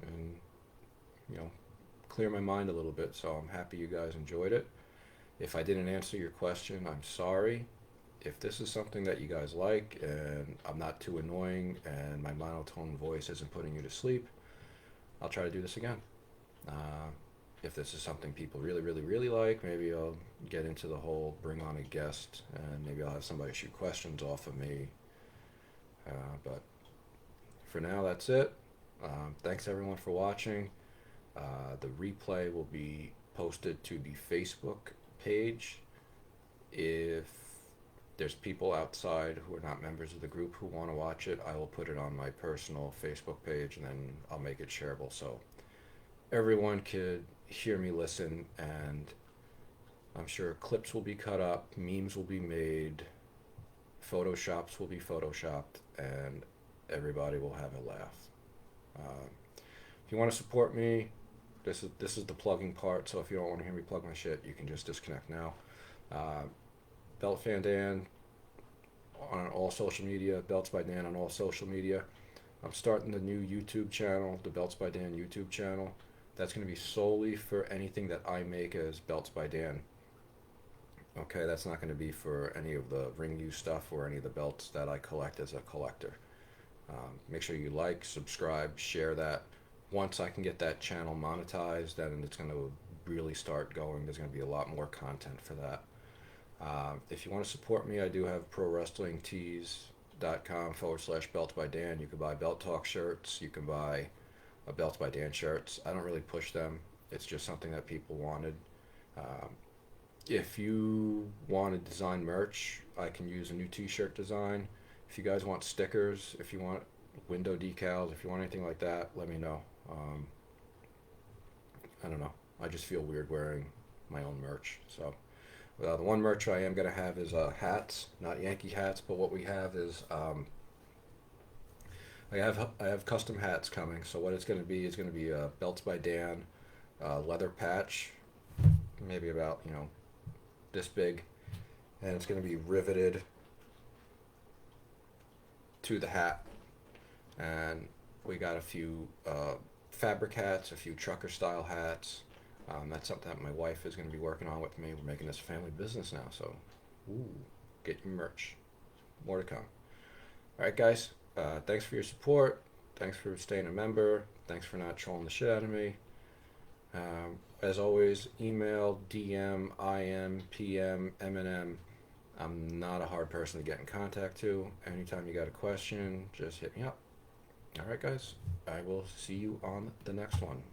and you know clear my mind a little bit. So I'm happy you guys enjoyed it. If I didn't answer your question, I'm sorry. If this is something that you guys like and I'm not too annoying and my monotone voice isn't putting you to sleep, I'll try to do this again. Uh, if this is something people really, really, really like, maybe I'll get into the whole bring on a guest and maybe I'll have somebody shoot questions off of me. But for now, that's it. Thanks everyone for watching. The replay will be posted to the Facebook page. If there's people outside who are not members of the group who want to watch it, I will put it on my personal Facebook page and then I'll make it shareable so everyone could hear me listen. And I'm sure clips will be cut up, memes will be made, photoshops will be photoshopped, and everybody will have a laugh. If you want to support me, this is the plugging part. So if you don't want to hear me plug my shit, you can just disconnect now. Belt Fan Dan on all social media, Belts by Dan on all social media. I'm starting the new YouTube channel, the Belts by Dan YouTube channel. That's going to be solely for anything that I make as Belts by Dan. Okay, that's not going to be for any of the ring use stuff or any of the belts that I collect as a collector. Make sure you like, subscribe, share that. Once I can get that channel monetized, then it's going to really start going. There's going to be a lot more content for that. If you want to support me, I do have prowrestlingtees.com/Belts by Dan. You can buy BeltTalk shirts. You can buy Belts by Dan shirts. I don't really push them. It's just something that people wanted. If you want to design merch, I can use a new t-shirt design. If you guys want stickers, if you want window decals, if you want anything like that, let me know. I don't know. I just feel weird wearing my own merch. So the one merch I am going to have is hats, not Yankee hats, but what we have is I have custom hats coming. So what it's going to be is going to be a Belts by Dan leather patch, maybe about this big, and it's going to be riveted to the hat. And we got a few fabric hats, a few trucker style hats. That's something that my wife is going to be working on with me. We're making this a family business now, so get your merch. More to come. All right, guys. Thanks for your support. Thanks for staying a member. Thanks for not trolling the shit out of me. As always, email, DM, IM, PM, M&M. I'm not a hard person to get in contact to. Anytime you got a question, just hit me up. All right, guys. I will see you on the next one.